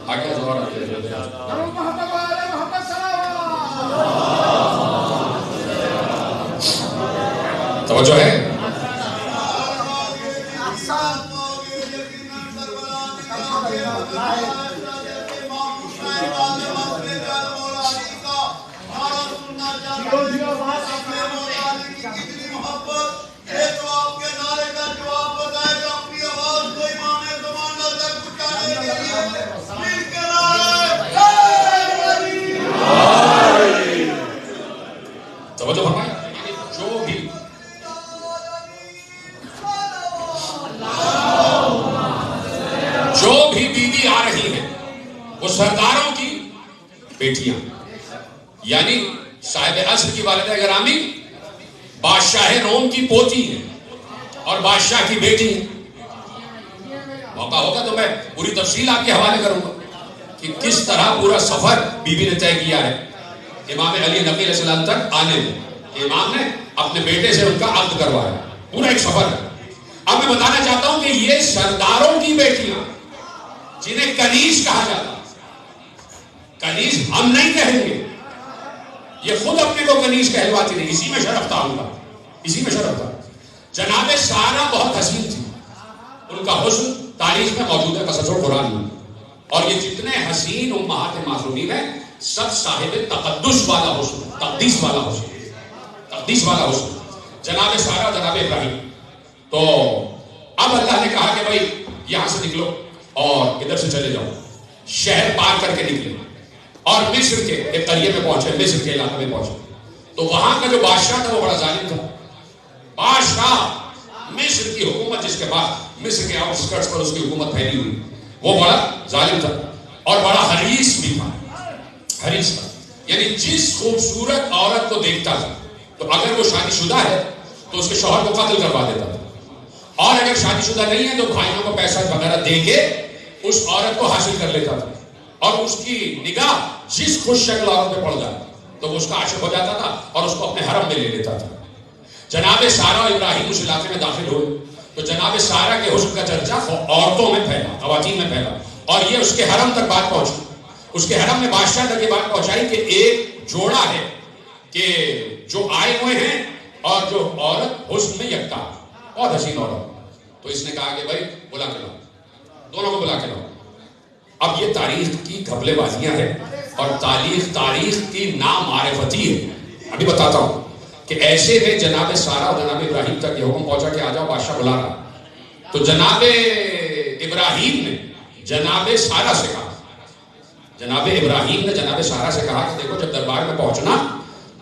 آگے اور آگے توجہ ہے. توجہ فرمائیں. جو بھی بیوی آ رہی ہے وہ سرداروں کی بیٹیاں، یعنی صاحب عصر کی والدہ گرامی بادشاہ روم کی پوتی ہے اور بادشاہ کی بیٹی ہے. موقع ہوگا تو میں پوری تفصیل آپ کے حوالے کروں گا کہ کس طرح پورا سفر بی بی نے طے کیا ہے امام علی نقی علیہ السلام تک آنے میں. امام نے اپنے بیٹے سے ان کا عقد کروایا، پورا ایک سفر ہے. اب میں بتانا چاہتا ہوں کہ یہ سرداروں کی بیٹیاں جنہیں کنیز کہا جاتا، کنیز ہم نہیں کہیں گے، یہ خود اپنے کو کنیز کہلواتی نہیں. اسی میں شرف تھا ان کا، اسی میں شرف تھا. جناب سارہ بہت حسین تھی، ان کا حسن تاریخ میں موجود ہے، قصص القرآن میں. اور یہ جتنے حسین امہات معصومین ہیں سب صاحب تقدس والا حسن، تقدیس والا حسن، تقدیس والا حسن. جناب سارہ، جناب ابراہیم. تو اب اللہ نے کہا کہ بھائی یہاں سے نکلو اور ادھر سے چلے جاؤ. شہر پار کر کے نکلے اور مصر کے ایک قریے میں پہنچے، مصر کے علاقے میں پہنچے. تو وہاں کا جو بادشاہ تھا وہ بڑا ظالم تھا. بادشاہ مصر کی حکومت جس کے بعد مصر کے آؤٹ اسکرٹس پر اس کی حکومت پھیلی ہوئی، وہ بڑا ظالم تھا اور بڑا حریص بھی تھا. حریص تھا یعنی جس خوبصورت عورت کو دیکھتا تھا تو اگر وہ شادی شدہ ہے تو اس کے شوہر کو قتل کروا دیتا تھا، اور اگر شادی شدہ نہیں ہے تو بھائیوں کو پیسہ وغیرہ دے کے اس عورت کو حاصل کر لیتا تھا. اور اس کی نگاہ جس خوش شکل عورت پہ پڑ جاتا تو وہ اس کا عاشق ہو جاتا تھا اور اس کو اپنے حرم میں لے لیتا تھا. جناب سارہ اور ابراہیم اس علاقے میں داخل ہوئے تو جناب سارہ کے حسن کا چرچا عورتوں میں پھیلا، خواتین میں پھیلا، اور یہ اس کے حرم تک بات پہنچی. اس کے حرم میں بادشاہ تک یہ بات پہنچائی کہ ایک جوڑا ہے کہ جو آئے ہوئے ہیں اور جو عورت حسن میں یکتا، بہت حسین عورت. تو اس نے کہا کہ بھائی بلا کے لاؤ، دونوں کو بلا کے لاؤ. اب یہ تاریخ کی گھپلے بازیاں ہیں اور تاریخ کی نامعرفتی ہے. ابھی بتاتا ہوں کہ ایسے میں جناب سارہ اور جناب ابراہیم تک یہ حکم پہنچا کہ آ جاؤ بادشاہ بلا رہا. تو جناب ابراہیم نے جناب سارہ سے کہا، جناب ابراہیم نے جناب سارہ سے کہا کہ دیکھو جب دربار میں پہنچنا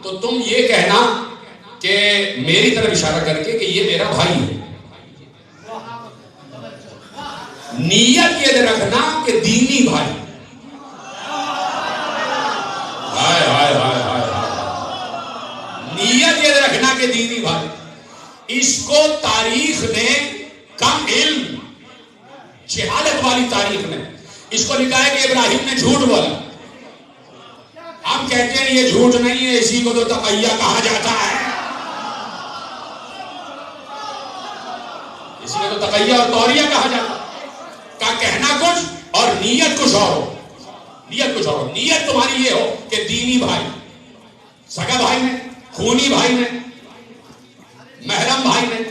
تو تم یہ کہنا کہ میری طرف اشارہ کر کے کہ یہ میرا بھائی ہے. نیت یہ رکھنا کہ دینی بھائی. ہائے ہائے ہائے ہائے نیت یہ رکھنا کہ دینی بھائی. اس کو تاریخ نے کم علم جہالت والی تاریخ نے اس کو لکھا ہے کہ ابراہیم نے جھوٹ بولا. ہم کہتے ہیں یہ جھوٹ نہیں ہے، اسی کو تو تقیہ کہا جاتا ہے. اسی کو تو تقیہ اور توریہ کہا جاتا ہے. کا کہنا کچھ اور نیت کچھ اور ہو. نیت کچھ اور ہو. نیت تمہاری یہ ہو کہ دینی بھائی، سگا بھائی میں، خونی بھائی میں، محرم بھائی میں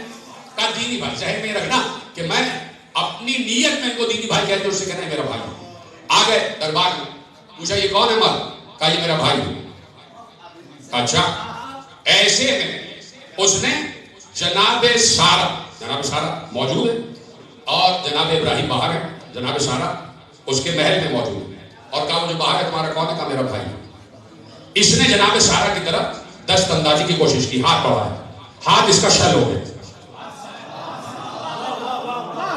کا دینی بھائی. ذہن میں رکھنا کہ میں اپنی نیت میں ان کو دینی بھائی کہتے ہیں، اس سے کہنا ہے میرا بھائی. آ گئے دربار میں، پوچھا یہ کون ہے مرد؟ کہا یہ میرا بھائی ہے. اچھا. ایسے میں اس نے جناب سارہ موجود ہے اور جناب ابراہیم باہر ہے. جناب سارہ اس کے محل میں موجود ہے اور کہا مجھے باہر ہے، تمہارا کون ہے؟ کہا میرا بھائی. اس نے جناب سارہ کی طرف دست اندازی کی کوشش کی، ہاتھ بڑھایا، ہاتھ اس کا شل ہو گیا،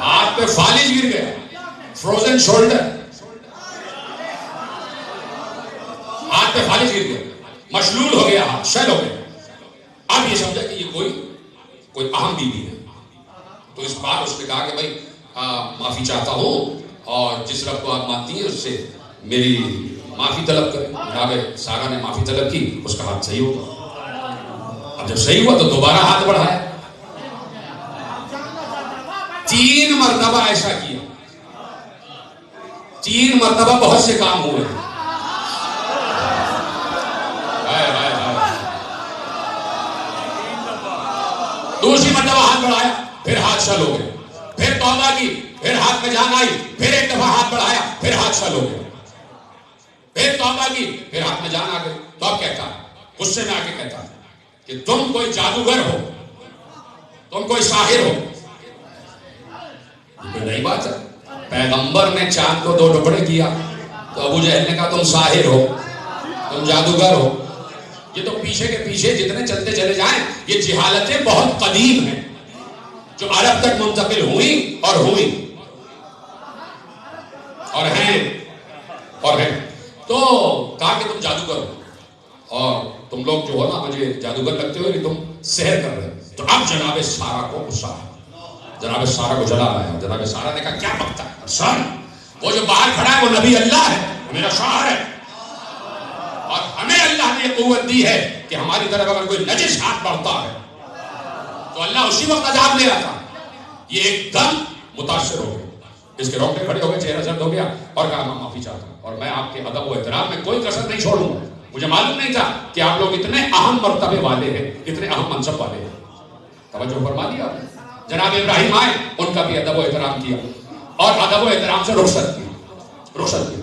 ہاتھ پہ فالج گر گیا، فروزن شولڈر، ہاتھ پہ فالج گر گیا، مشلول ہو گیا، ہاتھ شل ہو گیا. اب یہ سمجھا کہ یہ کوئی اہم بیوی ہے. تو اس بار اس نے کہا کہ بھائی معافی چاہتا ہوں اور جس رب کو آپ مانتی ہیں اس سے میری معافی طلب کریں. جناب سارہ نے معافی طلب کی، اس کا ہاتھ صحیح ہوا. اب جب صحیح ہوا تو دوبارہ ہاتھ بڑھایا، 3 مرتبہ ایسا کیا. 3 مرتبہ بہت سے کام ہوئے. دوسری مرتبہ ہاتھ بڑھایا، پھر ہاتھ شل ہو گیا. پھر توبہ کی، پھر ہاتھ میں جان آئی، پھر ایک دفعہ ہاتھ بڑھایا، پھر ہاتھ شل ہو گیا. پھر توبہ کی، پھر ہاتھ میں جان آ گئی. تو اب کہتا ہے، غصے میں آ کے کہتا ہے کہ تم کوئی جادوگر ہو، تم کوئی ساحر ہو. یہ نئی بات ہے. پیغمبر نے چاند کو 2 ٹکڑے کیا تو ابو جہل نے کہا تم ساحر ہو، تم جادوگر ہو. یہ تو پیچھے کے پیچھے جتنے چلتے چلے جائیں یہ جہالتیں بہت قدیم ہیں جو عرب تک منتقل ہوئی اور ہیں. تو کہا کہ تم جادوگر ہو اور تم لوگ جو ہو نا مجھے جادوگر لگتے ہو کہ تم سحر کر رہے. تو اب جناب سارہ کو غصہ ہے، جناب سارہ کو جلا آیا. جناب سارہ نے کہا کیا بکتا ہے سر، وہ جو باہر کھڑا ہے وہ نبی اللہ ہے، وہ میرا شوہر ہے اور ہمیں اللہ نے یہ قوت دی ہے کہ ہماری طرف اگر کوئی نجس ہاتھ بڑھتا ہے تو اللہ اسی وقت عذاب لے آتا. یہ ایک دم متاثر ہو گئے، اس کے روکے کھڑے ہو گئے، چہرہ زرد ہو گیا اور کہا میں معافی چاہتا ہوں اور میں آپ کے ادب و احترام میں کوئی کسر نہیں چھوڑوں گا. مجھے معلوم نہیں تھا کہ آپ لوگ اتنے اہم مرتبے والے ہیں، اتنے اہم منصب والے ہیں. توجہ فرما دیا. جناب ابراہیم آئے، ان کا بھی ادب و احترام کیا اور ادب و احترام سے رخصت کی.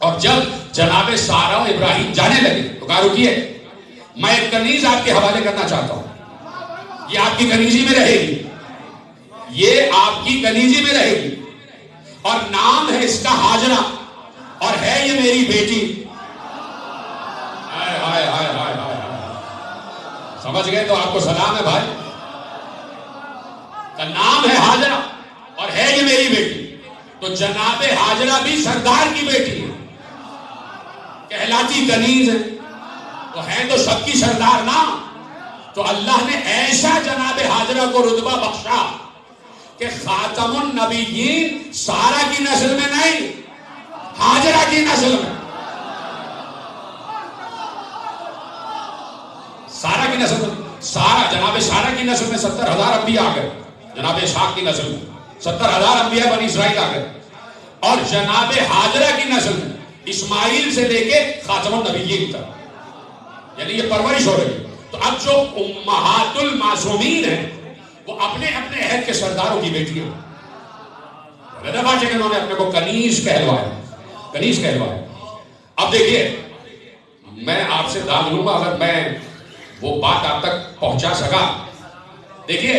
اور جب جناب سارہ و ابراہیم جانے لگے تو کہا رکیے، میں ایک کنیز آپ کے حوالے کرنا چاہتا ہوں. یہ آپ کی کنیزی میں رہے گی، یہ آپ کی کنیزی میں رہے گی اور نام ہے اس کا ہاجرہ اور ہے یہ میری بیٹی. سمجھ گئے؟ تو آپ کو سلام ہے بھائی. کا نام ہے ہاجرہ اور ہے یہ میری بیٹی. تو جناب ہاجرہ بھی سردار کی بیٹی ہے، کہلاتی کنیز ہے، تو ہے تو سب کی سردار نا. تو اللہ نے ایسا جناب ہاجرہ کو رتبہ بخشا کہ خاتم النبیین سارہ کی نسل میں نہیں، ہاجرہ کی نسل میں. سارہ کی نسل میں جناب سارہ کی نسل میں 70,000 انبیاء آ گئے. جناب اسحاق کی نسل میں 70,000 انبیاء بنی اسرائیل آ گئے اور جناب ہاجرہ کی نسل میں اسماعیل سے لے کے خاتم النبیین تک، یعنی یہ پرورش ہو رہی ہے. تو اب جو امہات المعصومین ہیں وہ اپنے اپنے عہد کے سرداروں کی بیٹی ہیں. انہوں نے اپنے کو کنیز کہلوایا. اب دیکھیے میں آپ سے داد لوں گا اگر میں وہ بات آپ تک پہنچا سکا. دیکھیے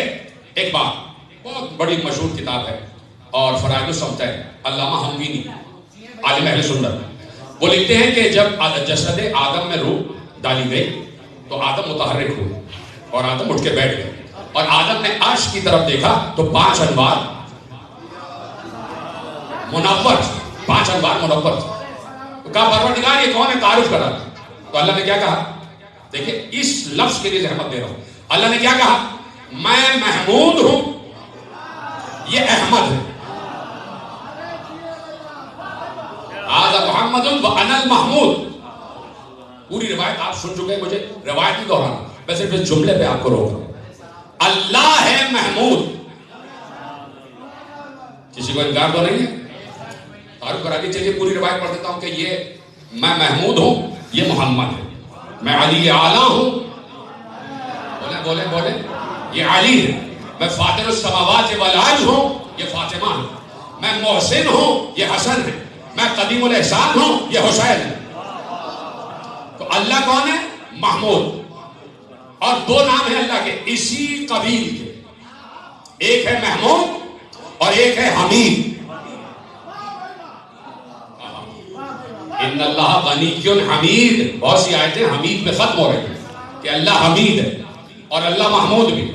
ایک بات بہت بڑی مشہور کتاب ہے اور فرائض الصمت ہے، علامہ حموینی عالم اہل سنت، وہ لکھتے ہیں کہ جب جسد آدم میں روح ڈالی گئی تو آدم متحرک ہوئے اور آدم اٹھ کے بیٹھ گئے اور آدم نے عرش کی طرف دیکھا تو 5 انوار منور، 5 انوار منور. تو کہا پروردگار یہ کون ہے، تعارف کرا. تو اللہ نے کیا کہا، دیکھیں اس لفظ کے لیے زحمت دے رہا ہوں، اللہ نے کیا کہا، میں محمود ہوں، یہ احمد ہے. آدھا محمد وانا المحمود. پوری روایت آپ سن چکے ہیں، مجھے روایت نہیں دہرانا، میں صرف اس جملے پہ آپ کو روک رہا ہوں. اللہ ہے محمود. کسی کو انکار تو نہیں ہے؟ تعارف کرا کے چلیے پوری روایت پڑھ دیتا ہوں کہ یہ میں محمود ہوں، یہ محمد ہے. میں علی اعلیٰ ہوں، بولیں بولیں بولیں، یہ علی ہے. میں فاطر السماوات والارض ہوں، یہ فاطمہ ہے. میں محسن ہوں، یہ حسن ہے. میں قدیم الاحسان ہوں، یہ حسین ہے. تو اللہ کون ہے؟ محمود. اور 2 نام ہیں اللہ کے اسی قبیل کے، ایک ہے محمود اور ایک ہے حمید. ان اللہ غنی حمید، بہت سی آیتیں حمید پہ ختم ہو رہی ہیں کہ اللہ حمید ہے اور اللہ محمود بھی.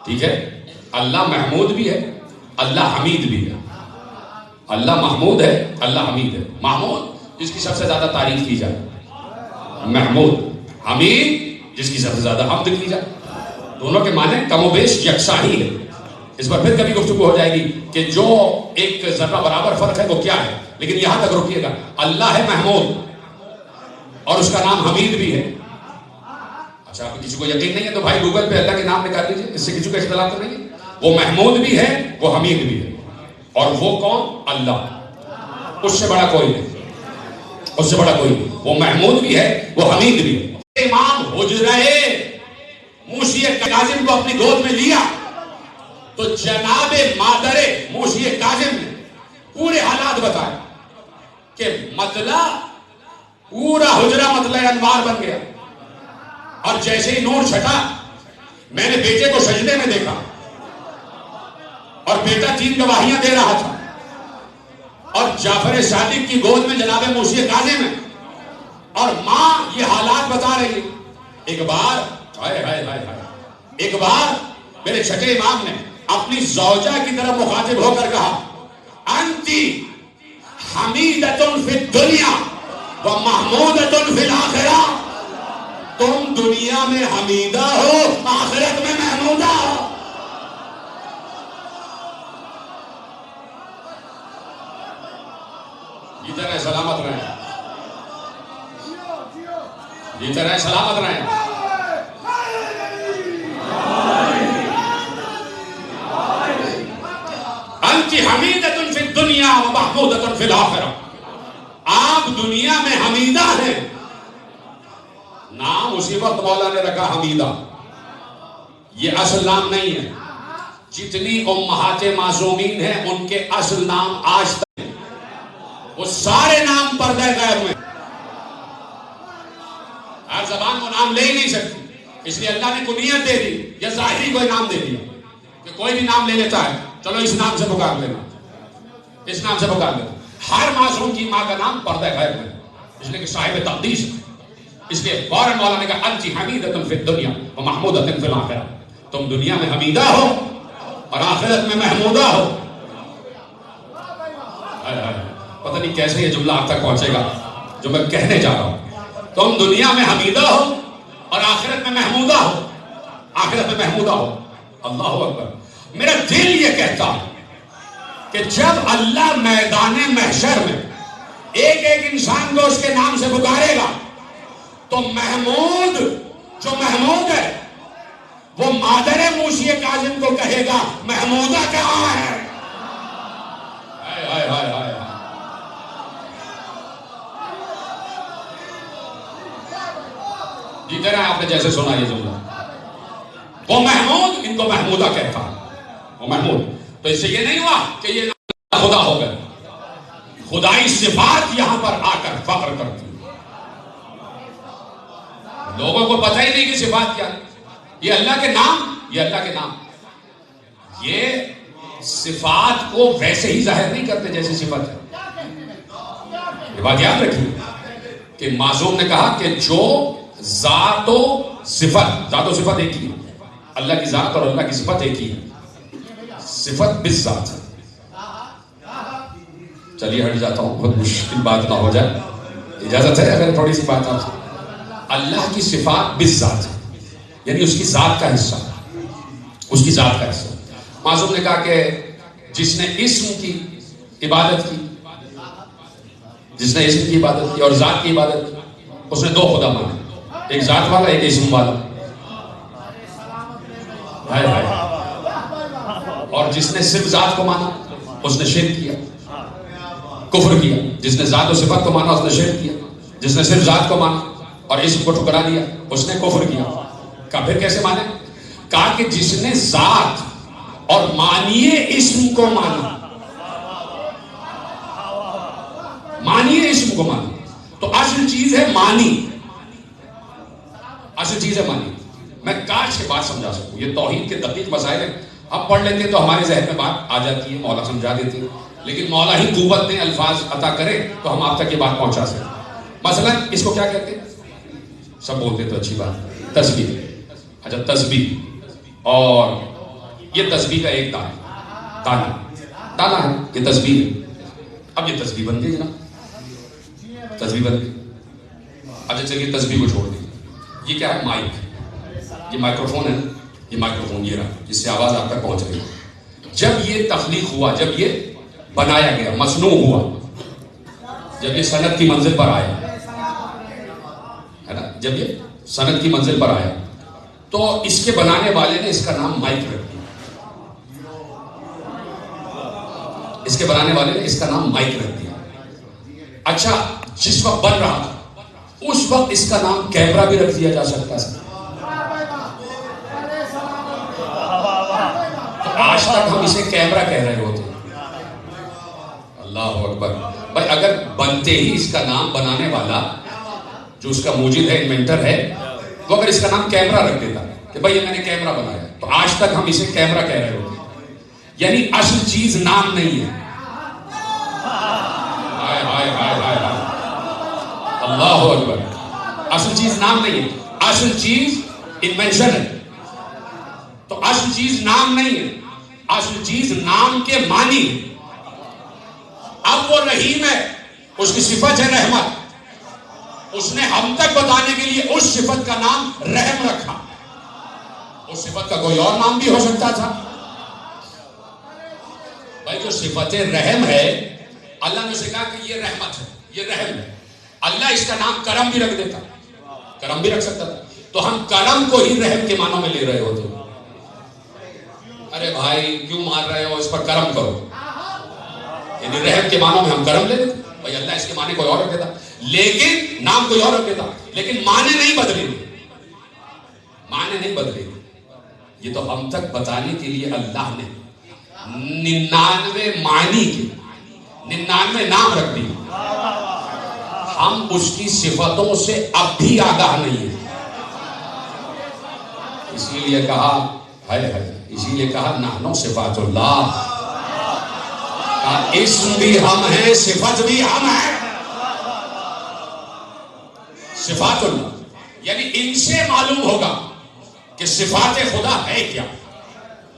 ٹھیک ہے، اللہ محمود بھی ہے، اللہ حمید بھی ہے. اللہ محمود ہے، اللہ حمید ہے. محمود جس کی سب سے زیادہ تعریف کی جائے، محمود. حمید جس کی سب سے زیادہ حمد کی جائے. دونوں کے معنی کم و بیش یکساں ہی ہے. اس پر پھر کبھی گفتگو ہو جائے گی کہ جو ایک ذرہ برابر فرق ہے وہ کیا ہے، لیکن یہاں تک رکیے گا. اللہ ہے محمود اور اس کا نام حمید بھی ہے. اچھا آپ کسی کو یقین نہیں ہے تو بھائی گوگل پہ اللہ کے نام نکال لیجیے، اس سے کسی کو اختلاف تو نہیں ہے. وہ محمود بھی ہے، وہ حمید بھی ہے. اور وہ کون؟ اللہ. اس سے بڑا کوئی نہیں، اس سے بڑا کوئی نہیں. وہ محمود بھی ہے، وہ حمید بھی ہے. امام حجرہ موسی کاظم کو اپنی گود میں لیا تو جناب مادر موسی کاظم نے پورے حالات بتائے کہ مطلع پورا حجرہ مطلع انوار بن گیا. اور جیسے ہی نور چھٹا، میں نے بیٹے کو سجدے میں دیکھا اور بیٹا 3 گواہیاں دے رہا تھا اور جعفر صادق کی گود میں جناب موسی کاظم ہے اور ماں یہ حالات بتا رہی ہے. ایک بار ایک بار میرے چھٹے امام نے اپنی زوجہ کی طرف مخاطب ہو کر کہا، انتی حمیدۃ فی الدنیا و محمودۃ فی الآخرہ. تم دنیا میں حمیدہ ہو، آخرت میں محمودہ ہو. جیتے رہے سلامت رہیں، جیتے رہے سلامت رہیں. انتی حمیدۃ فی الدنیا و محمودۃ فی الآخرہ. آپ دنیا میں حمیدہ ہیں. نام اسی وقت مولا نے رکھا حمیدہ، یہ اصل نام نہیں ہے. جتنی امہات معصومین ہیں ان کے اصل نام آج تک ہیں، وہ سارے نام پردہ غیب میں. ہر زبان کو نام لے ہی نہیں سکتی، اس لیے اللہ نے کنیت دے دی یا ظاہری کوئی نام دے دیا کہ کوئی بھی نام لے لیتا ہے، چلو اس نام سے پکار لینا، اس نام سے پکار لینا. ہر معصوم کی ماں کا نام پردہ غیب میں، اس لیے کہ صاحب تقدیس ہے. اس لیے فوراً مولا نے کہا انتی حمیدۃ فی الدنیا و محمودۃ فی الآخرہ. تم دنیا میں حمیدہ ہو اور آخرت میں محمودہ ہو. پتہ نہیں کیسے یہ جملہ آپ تک پہنچے گا جو میں کہنے جا رہا ہوں. تم دنیا میں حمیدہ ہو اور آخرت میں محمودہ ہو، آخرت میں محمودہ ہو. اللہ اکبر. میرا دل یہ کہتا ہے کہ جب اللہ میدان محشر میں ایک ایک انسان کو اس کے نام سے پکارے گا تو محمود جو محمود ہے وہ مادر موسی کاظم کو کہے گا محمودہ کہاں ہے. ہائے ہائے ہائے. جی طرح آپ نے جیسے سنا یہ جملہ، وہ محمود ان کو محمودہ کہتا ہے، وہ محمود. تو اس سے یہ نہیں ہوا کہ یہ خدا ہو گئے. خدائی صفات یہاں پر آ کر فخر کرتی ہیں. لوگوں کو پتہ ہی نہیں کہ صفات کیا ہے. یہ اللہ کے نام، یہ اللہ کے نام، یہ صفات کو ویسے ہی ظاہر نہیں کرتے جیسے صفت ہے. یہ بات یاد رکھیے کہ معصوم نے کہا کہ جو ذات و صفت ایک ہی ہے. اللہ کی ذات اور اللہ کی صفت ایک ہی ہے. صفت بالذات ہے. چلیے ہٹ جاتا ہوں، بہت مشکل بات نہ ہو جائے. اجازت ہے اگر تھوڑی سی بات آپ سے؟ اللہ کی صفات بالذات ہے، یعنی اس کی ذات کا حصہ، اس کی ذات کا حصہ. معصوم نے کہا کہ جس نے اسم کی عبادت کی، جس نے اسم کی عبادت کی اور ذات کی عبادت کی، اس نے دو خدا مانے، ایک ذات والا ایک اسم والا. اور جس نے صرف ذات کو مانا اس نے شرک کیا، کفر کیا. جس نے ذات و صفت کو مانا اس نے شرک کیا. جس نے صرف ذات کو مانا اور اسم کو ٹھکرا دیا اس نے کفر کیا. کہا پھر کیسے مانے؟ کہا کہ جس نے ذات اور مانیے اسم کو مانا، مانیے اسم کو مانا، تو اصل چیز ہے مانی، اصل چیز ہے مانی. میں کاش کے بات سمجھا سکوں، یہ توحید کے دقیق مسائل ہیں. ہم پڑھ لیتے ہیں تو ہمارے ذہن میں بات آ جاتی ہے، مولا سمجھا دیتی ہے، لیکن مولا ہی قوت نے الفاظ عطا کرے تو ہم آپ تک یہ بات پہنچا سکیں. مثلا اس کو کیا کہتے ہیں؟ سب بولتے تو اچھی بات، تسبیح. اچھا تسبیح، اور یہ تسبیح کا ایک دانہ ہے، یہ تسبیح ہے. اب یہ تسبیح بن گئی جناب، تسبیح بن گئی. اچھا چلیے تسبیح کو چھوڑ دیں. یہ کیا ہے؟ مائک. یہ مائکروفون ہے، یہ مائکروفون یہ رہا جس سے آواز آپ تک پہنچ رہی ہے. جب یہ تخلیق ہوا، جب یہ بنایا گیا، مصنوع ہوا، جب یہ صنعت کی منزل پر آیا ہے نا، جب یہ صنعت کی منزل پر آیا تو اس کے بنانے والے نے اس کا نام مائک رکھ دیا. اس کے بنانے والے نے اس کا نام مائک رکھ دیا. اچھا جس وقت بن رہا تھا اس وقت اس کا نام کیمرہ بھی رکھ دیا جا سکتا ہے. آج تک ہم اسے کیمرہ کہہ رہے ہوتے ہیں. اللہ اکبر. بھائی اگر بنتے ہی اس کا نام بنانے والا جو اس کا موجد ہے، انوینٹر ہے، تو اگر اس کا نام کیمرہ رکھ دیتا کہ بھائی یہ میں نے کیمرہ بنایا، تو آج تک ہم اسے کیمرہ کہہ رہے ہوتے ہیں. یعنی اصل چیز نام نہیں ہے. ہائے ہائے ہائے ہائے اللہ اکبر. اصل چیز نام نہیں ہے، اصل چیز انوینشن ہے. تو اصل چیز نام نہیں ہے، اصل چیز نام کے معنی ہے. اب وہ رحیم ہے، اس کی صفت ہے رحمت. اس نے ہم تک بتانے کے لیے اس صفت کا نام رحم رکھا. اس صفت کا کوئی اور نام بھی ہو سکتا تھا. بھائی جو صفت رحم ہے، اللہ نے اسے کہا کہ یہ رحمت ہے، یہ رحم ہے. اللہ اس کا نام کرم بھی رکھ دیتا، کرم بھی رکھ سکتا تھا. تو ہم کرم کو ہی رحم کے معنوں میں لے رہے ہوتے. ارے بھائی کیوں مار رہے ہو، اس پر کرم کرو. یعنی رحم کے معنوں میں ہم کرم لے لیتے. بھائی اللہ اس کے معنی کوئی اور رکھ دیتا، لیکن نام کوئی اور رکھ دیتا، لیکن معنی نہیں بدلے، معنی نہیں بدلے. یہ تو ہم تک بتانے کے لیے اللہ نے 99 معنی کے 99 نام رکھ دیے. ہم اس کی صفتوں سے اب بھی آگاہ نہیں ہیں. اسی لیے کہا اسی لیے کہا نحنو صفات اللہ. اسم بھی ہم ہیں، صفت بھی ہم ہیں. صفات اللہ، یعنی ان سے معلوم ہوگا کہ صفات خدا ہے کیا،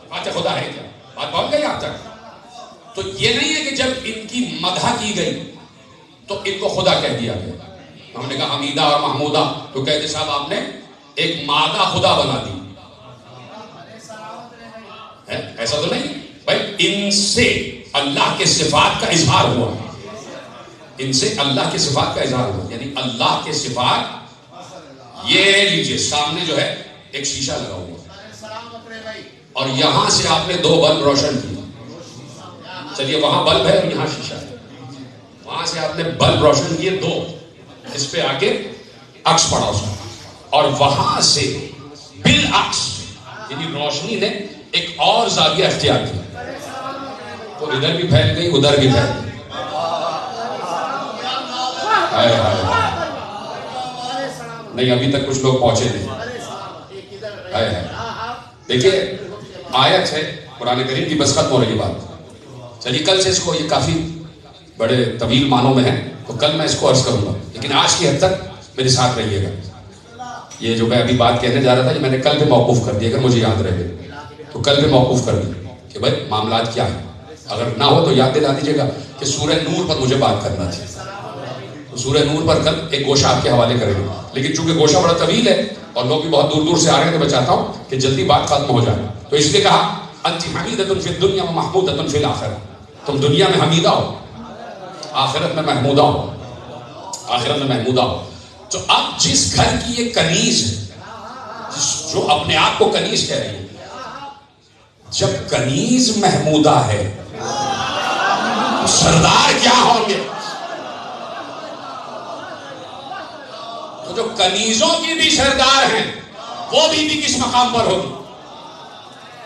صفات خدا ہے کیا. بات پہنچ گئی آپ تک؟ تو یہ نہیں ہے کہ جب ان کی مدح کی گئی تو ان کو خدا کہہ دیا گیا. ہم نے کہا حمیدہ اور محمودہ، تو کہتے صاحب آپ نے ایک مادہ خدا بنا دی. ایسا تو نہیں بھائی. ان سے اللہ کے صفات کا اظہار ہوا، ان سے اللہ کے صفات کا اظہار ہوا. یعنی اللہ کے صفات، یہ لیجئے سامنے جو ہے ایک شیشہ لگا ہوا اور یہاں سے آپ نے 2 بلب روشن کیے. چلیے وہاں بلب ہے اور یہاں شیشہ ہے. وہاں سے آپ نے بلب روشن کیے 2، اس پہ آ کے عکس پڑا اس کا، اور وہاں سے بالعکس یعنی روشنی نے ایک اور زاویہ اختیار کیا، تو ادھر بھی پھیل گئی ادھر بھی پھیل گئی. ہائے ہائے، نہیں ابھی تک کچھ لوگ پہنچے نہیں. ہائے ہائے. دیکھیے آیت ہے قرآن کریم کی، بس ختم ہو رہی بات. چلیے کل سے اس کو، یہ کافی بڑے طویل معنوں میں ہے تو کل میں اس کو عرض کروں گا، لیکن آج کی حد تک میرے ساتھ رہیے گا. یہ جو میں ابھی بات کہنے جا رہا تھا یہ میں نے کل پہ موقوف کر دیا، اگر مجھے یاد رہے تو کل پہ موقوف کر دیا کہ بھائی معاملات کیا ہے. اگر نہ ہو تو یاد دلا دیجیے گا کہ سورہ نور پر مجھے بات کرنا تھی. تو سورہ نور پر کل ایک گوشہ آپ کے حوالے کریں گے، لیکن چونکہ گوشہ بڑا طویل ہے اور لوگ بھی بہت دور دور سے آ رہے ہیں تو میں چاہتا ہوں کہ جلدی بات ختم ہو جائے. تو اس لیے کہا انت حمیدۃ فی الدنیا ومحمودۃ فی الآخرہ، تم دنیا میں حمیدہ ہو، آخرت میں محمودہ ہو، آخرت میں محمودہ ہو. تو اب جس گھر کی یہ کنیز ہے، جو اپنے آپ کو کنیز کہہ رہی ہے، جب کنیز محمودہ ہے تو سردار کیا ہوں گے؟ تو جو کنیزوں کی بھی سردار ہیں وہ بھی کس مقام پر ہوگی؟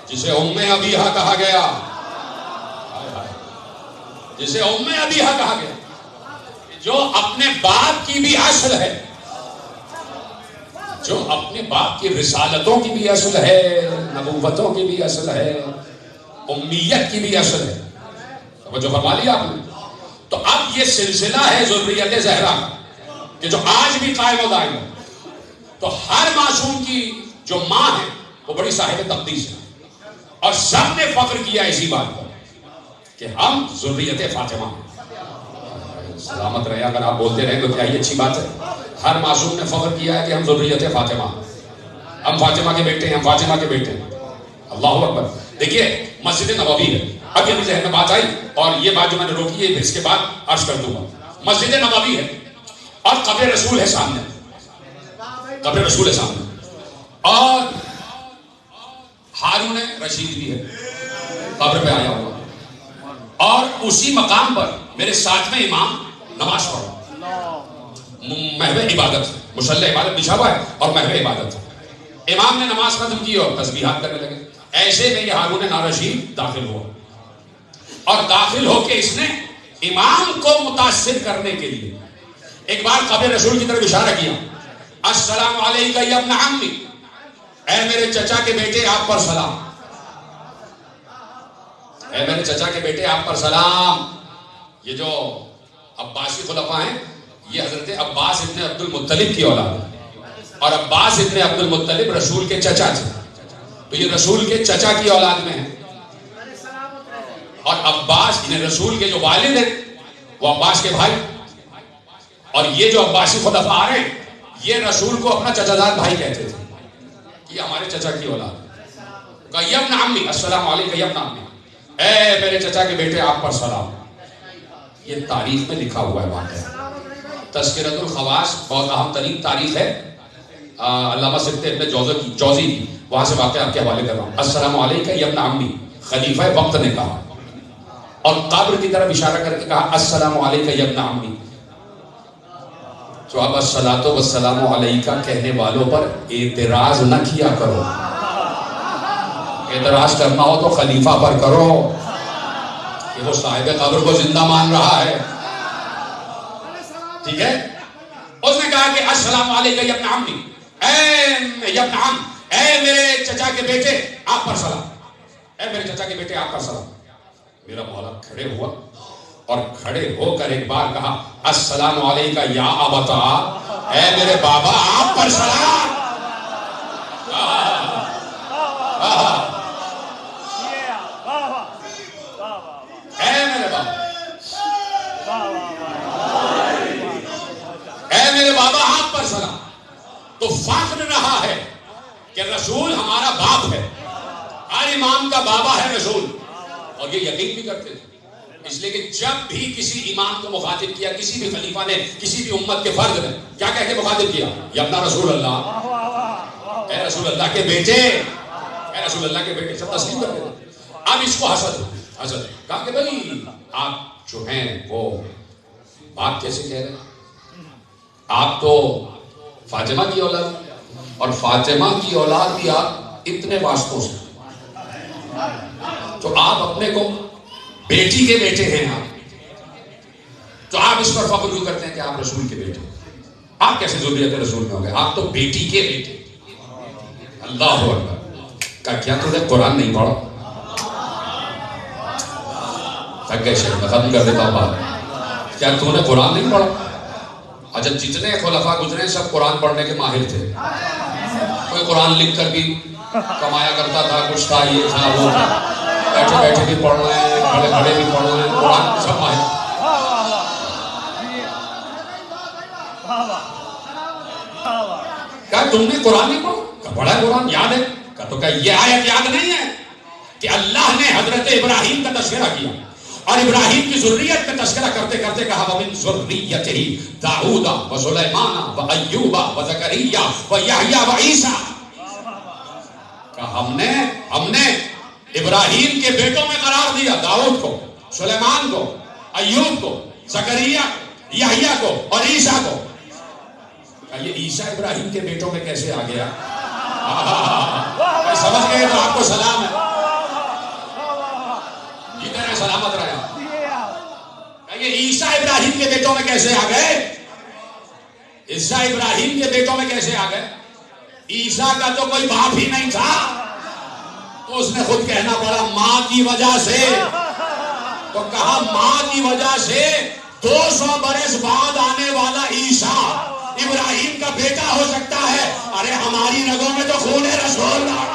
جسے ام ابیہا کہا گیا، جسے ام ابیہا کہا گیا، جو اپنے باپ کی بھی اصل ہے، جو اپنے باپ کی رسالتوں کی بھی اصل ہے، نبوتوں کی بھی اصل ہے، امیت کی بھی اصل ہے. جو فرما لیا آپ نے. تو اب یہ سلسلہ ہے ذریت زہرا کا کہ جو آج بھی قائم و دائم ہے. تو ہر معصوم کی جو ماں ہے وہ بڑی صاحب تقدیس ہے، اور سب نے فخر کیا اسی بات پر کہ ہم ذریت فاطمہ. سلامت رہے، اگر آپ بولتے رہے تو کیا یہ اچھی بات ہے. ہر معصوم نے فخر کیا ہے کہ ہم ذریت فاطمہ، ہم فاطمہ کے بیٹے ہیں، ہم فاطمہ کے بیٹے ہیں. اللہ اکبر. دیکھیے مسجد نبوی ہے، ابھی ابھی ذہن میں بات آئی اور یہ بات جو میں نے روکی ہے اس کے بعد عرض کر دوں گا. مسجد نبوی ہے اور قبر رسول ہے سامنے، قبر رسول ہے سامنے، اور ہارون رشید بھی ہے قبر پہ آیا ہوا، اور اسی مقام پر میرے ساتویں امام نماز پڑھ محو عبادت، مصلی عبادت بچھا ہوا ہے اور محو عبادت. امام نے نماز ختم کی اور تسبیحات کرنے لگے. ایسے میں یہ ہارون رشید داخل ہوا، اور داخل ہو کے اس نے امام کو متاثر کرنے کے لیے ایک بار قبر رسول کی طرف اشارہ کیا، السلام علیکہ یا ابن عمی، اے میرے چچا کے بیٹے آپ پر سلام، اے میرے چچا کے بیٹے آپ پر سلام. یہ جو عباسی خلفاء ہیں یہ حضرت عباس ابن عبد المطلب کی اولاد ہے، اور عباس ابن عبد المطلب رسول کے چچا تھے، تو یہ رسول کے چچا کی اولاد میں ہے. اور عباس یعنی رسول کے جو والد ہیں وہ عباس کے بھائی، اور یہ جو عباسی خلفاء آ رہے ہیں یہ رسول کو اپنا چچا زاد بھائی کہتے تھے، یہ ہمارے چچا کی اولاد. کہا یا ابن عمی، السلام علیکم یا ابن عمی، اے میرے چچا کے بیٹے آپ پر سلام. یہ تاریخ میں لکھا ہوا ہے واقعہ. تذکرۃ الخواص بہت اہم ترین تاریخ ہے علامہ سبت ابن جوزی کی، وہاں سے واقعہ آپ کے حوالے کر رہا ہوں. السلام علیکم یا ابن عمی، خلیفہ وقت نے کہا، اور قبر کی طرف اشارہ کر کے کہا السلام علیکم یا ابن عمی. تو اب الصلاۃ والسلام علیکہ کہنے والوں پر اعتراض نہ کیا کرو، اعتراض کرنا ہو تو خلیفہ پر کرو کہ وہ صاحب قبر کو زندہ مان رہا ہے. ٹھیک ہے. اس نے کہا کہ السلام علیکم یا ابن عمی، اے یا ابن عم، اے میرے چچا کے بیٹے آپ پر سلام، اے میرے چچا کے بیٹے آپ پر سلام. میرا مولا کھڑے ہوا اور کھڑے ہو کر ایک بار کہا السلام علیکم یا ابتا، اے میرے بابا آپ پر سلام. اے میرے بابا، اے میرے بابا آپ پر سلام. تو فخر رہا ہے کہ رسول ہمارا باپ ہے، ہر امام کا بابا ہے رسول، اور یہ یقین بھی کرتے تھے. اس لیے کہ جب بھی کسی امام کو مخاطب کیا، کسی بھی خلیفہ نے، کسی بھی امت کے فرد نے کیا کہہ کے مخاطب کیا؟ یا اپنا رسول اللہ، اے رسول اللہ کے بیٹے، اے رسول اللہ کے بیٹے، سب تسلیم کرتے تھے. اب اس کو حسد کہا کہ بھائی آپ جو ہیں وہ بات کیسے کہہ رہے ہیں؟ آپ تو فاطمہ کی اولاد، اور فاطمہ کی اولاد بھی آپ اتنے واسطوں سے، تو آپ اپنے کو بیٹی کے بیٹے ہیں آپ، تو تو آپ اس پر فخر کیوں کرتے ہیں کہ آپ رسول کے بیٹے؟ آپ کیسے ذریت رسول میں ہو گئے؟ آپ تو بیٹی کے بیٹے۔ اللہ اکبر۔ کیا تو نے قرآن نہیں پڑھا؟ تھک گئے شیخ، میں ختم کر دیتا ہوں بات۔ کیا تو نے قرآن نہیں پڑھا؟ اچھا، جتنے خلفاء گزرے سب قرآن پڑھنے کے ماہر تھے، کوئی قرآن لکھ کر بھی کمایا کرتا تھا، کچھ تھا، یہ تھا وہ تھا، بیٹھے بیٹھے بھی پڑھ رہے ہیں، کھڑے کھڑے بھی پڑھ رہے ہیں، قرآن سب ماہر۔ کہا تم نے قرآن نہیں پڑھا؟ کہا پڑھا ہے قرآن، یاد ہے؟ کہا تو کہا یہ آیت یاد نہیں ہے کہ اللہ نے حضرت ابراہیم کا تذکرہ کیا اور ابراہیم کی ذریت کا تذکرہ کرتے کرتے کہا وَمِن ذُرِّيَّتِهِ داؤد وسلیمان وایوب وزکریا ویحییٰ وعیسیٰ۔ کہا ہم نے ابراہیم کے بیٹوں میں قرار دیا داؤد کو، سلیمان کو، ایوب کو، زکریا کو، یحییٰ کو اور عیسیٰ کو۔ کہا یہ عیسیٰ ابراہیم کے بیٹوں میں کیسے آ گیا؟ سمجھ گئے تو آپ کو سلام ہے، جتنے سلامت رہے۔ یہ عیسیٰ ابراہیم کے بیٹوں میں کیسے آ گئے؟ عیسیٰ ابراہیم کے بیٹوں میں کیسے آ گئے؟ عیسیٰ کا تو کوئی باپ ہی نہیں تھا، تو اس نے خود کہنا پڑا ماں کی وجہ سے۔ تو کہا ماں کی وجہ سے 200 برس بعد آنے والا عیسیٰ ابراہیم کا بیٹا ہو سکتا ہے۔ ارے ہماری رگوں میں تو خون رسول ہے۔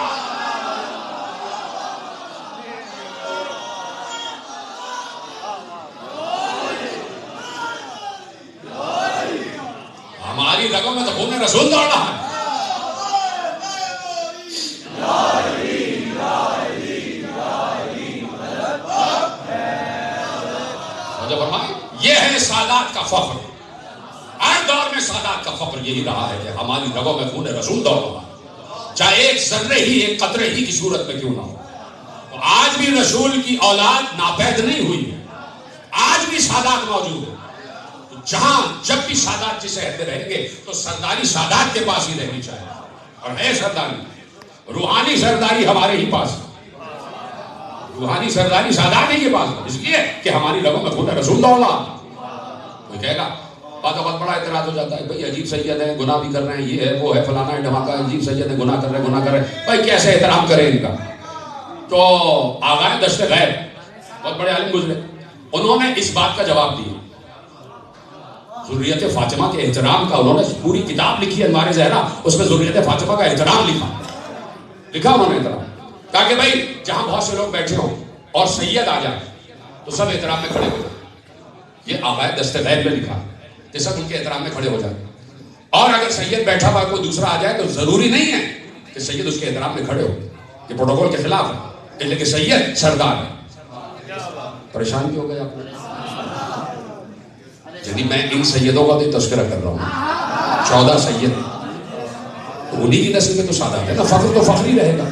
ہماری رگوں میں تو خون رسول دوڑ رہا ہے۔ یہ ہے سادات کا فخر۔ ہر دور میں سادات کا فخر یہی رہا ہے کہ ہماری رگوں میں خون رسول دوڑ رہا ہے، چاہے ایک ذرے ہی، ایک قطرے ہی کی صورت میں کیوں نہ ہو۔ آج بھی رسول کی اولاد ناپید نہیں ہوئی ہے، آج بھی سادات موجود ہے۔ جہاں جب بھی سادات جسے کہتے رہیں گے تو سرداری سادات کے پاس ہی رہنی چاہیے، اور ہے سرداری، روحانی سرداری ہمارے ہی پاس ہے، روحانی سرداری سادات ہی کے پاس ہے، اس لیے کہ ہماری رگوں میں خون رسول دوڑ رہا۔ کوئی کہے گا، بات بہت بڑا اعتراض ہو جاتا ہے، بھئی عجیب سید ہیں، گناہ بھی کر رہے ہیں، یہ ہے وہ ہے فلانا ہے ڈھماکا ہے، عجیب سید ہیں، گناہ کر رہے ہیں، بھئی کیسے احترام کریں ان کا؟ تو آغائے دشت غیب بہت بڑے عالم گزرے، انہوں نے اس بات کا جواب دیا۔ ذریت فاطمہ کے احترام کا انہوں نے پوری کتاب لکھی ہے انوار زہرا، اس میں ذریت فاطمہ کا احترام لکھا انہوں نے احترام، کہا کہ بھئی جہاں بہت سے لوگ بیٹھے ہوں اور سید آ جائے تو سب احترام میں کھڑے ہو جائیں۔ یہ آغائے دشت غیب میں لکھا کہ سب ان کے احترام میں کھڑے ہو جائیں، اور اگر سید بیٹھا ہوا کوئی دوسرا آ جائے تو ضروری نہیں ہے کہ سید اس کے احترام میں کھڑے ہو، یہ پروٹوکول کے خلاف ہے، لیکن سید سردار ہے۔ پریشان بھی ہو گئے آپ؟ یعنی میں ان سیدوں کا بھی تذکرہ کر رہا ہوں، 14 سید، تو انہی کی نسل میں تو سادات ہے نا، فخر تو فخر ہی رہے گا،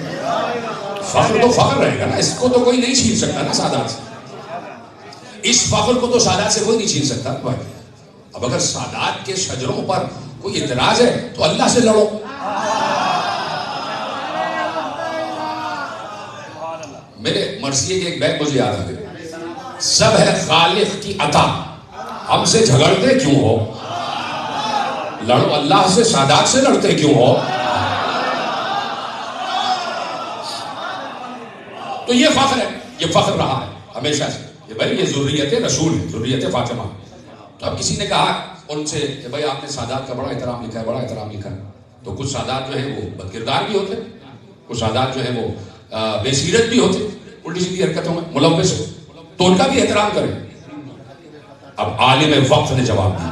فخر تو فخر رہے گا نا، اس کو تو کوئی نہیں چھین سکتا نا سادات سے، اس فخر کو تو سادات سے کوئی نہیں چھین سکتا بھائی۔ اب اگر سادات کے شجروں پر کوئی اعتراض ہے تو اللہ سے لڑو۔ میرے مرثیے کے ایک بیت مجھے یاد آ گیا، سب ہے خالق کی عطا، ہم سے جھگڑتے کیوں ہو؟ لڑو اللہ سے، سادات سے لڑتے کیوں ہو؟ تو یہ فخر ہے، یہ فخر رہا ہے ہمیشہ سے کہ بھائی یہ ذریت رسول ہے، ذریت فاطمہ۔ تو اب کسی نے کہا ان سے کہ بھائی آپ نے سادات کا بڑا احترام لکھا ہے، بڑا احترام لکھا ہے، تو کچھ سادات جو ہیں وہ بدکردار بھی ہوتے، کچھ سادات جو ہیں وہ بے سیرت بھی ہوتے، الٹی سیدھی حرکتوں میں ملوث ہو، تو ان کا بھی احترام کریں۔ اب عالم وقت نے جواب دیا،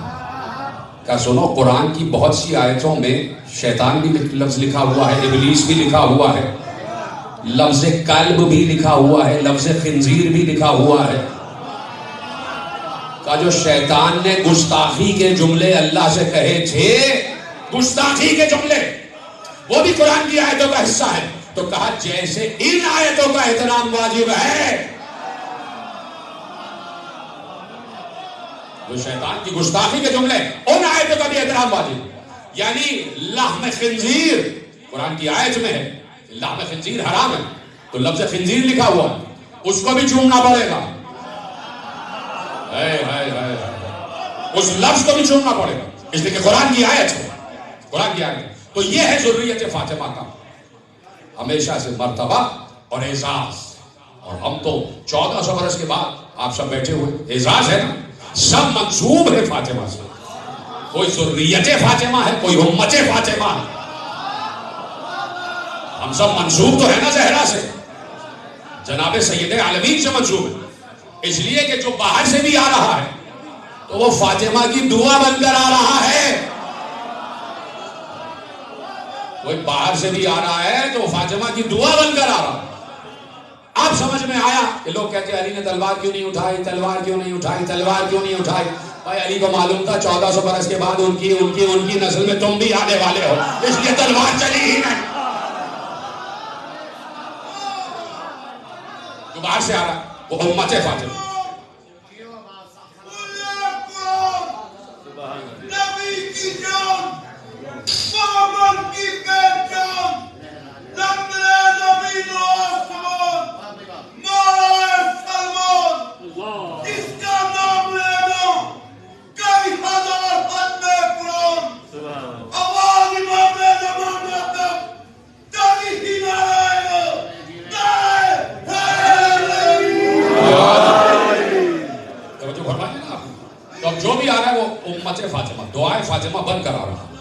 کہا سنو، قرآن کی بہت سی آیتوں میں شیطان بھی لفظ لکھا ہوا ہے، ابلیس بھی لکھا ہوا ہے، لفظ کلب بھی لکھا ہوا ہے، لفظ خنزیر بھی لکھا ہوا ہے۔ کہا جو شیطان نے گستاخی کے جملے اللہ سے کہے تھے، گستاخی کے جملے، وہ بھی قرآن کی آیتوں کا حصہ ہے، تو کہا جیسے ان آیتوں کا احترام واجب ہے، جو شیطان کی گستاخی کے جملے ان آیتوں کا بھی احترام واجب۔ یعنی لحم خنزیر قرآن کی آیت میں ہے، لحم خنزیر حرام ہے، تو لفظ خنزیر لکھا ہوا ہے، اس کو بھی چومنا پڑے گا۔ اس لفظ کو بھی چھوڑنا پڑے گا، اس لیے کہ قرآن کی آیت ہے، قرآن کی آیت ہے۔ تو یہ ہے ذریت فاطمہ کا ہمیشہ سے مرتبہ اور اعزاز۔ اور ہم تو 1400 برس کے بعد آپ سب بیٹھے ہوئے، اعزاز ہے نا، سب منسوب ہے فاطمہ سے، کوئی ذریت فاطمہ ہے، کوئی امت فاطمہ ہے، ہم سب منسوب تو ہے نا زہرا سے، جناب سید عالمین سے منسوب ہے، اس لیے کہ جو باہر سے بھی آ رہا ہے تو وہ فاطمہ کی دعا بن کر آ رہا ہے، کوئی باہر سے بھی آ رہا ہے تو وہ فاطمہ کی دعا بن کر آ رہا ہے۔ آپ سمجھ میں آیا کہ لوگ کہتے ہیں علی نے تلوار کیوں نہیں اٹھائی، تلوار کیوں نہیں اٹھائی، تلوار کیوں نہیں اٹھائی؟ بھائی علی کو معلوم تھا 1400 برس کے بعد ان کی نسل میں تم بھی آنے والے ہو، اس لیے تلوار چلی ہی نہیں۔ جو باہر سے آ رہا ہے وہ امت فاطمہ۔ جو بھی آ رہا ہے وہ امت فاطمہ، دعائے فاطمہ بن کر آ رہا ہے،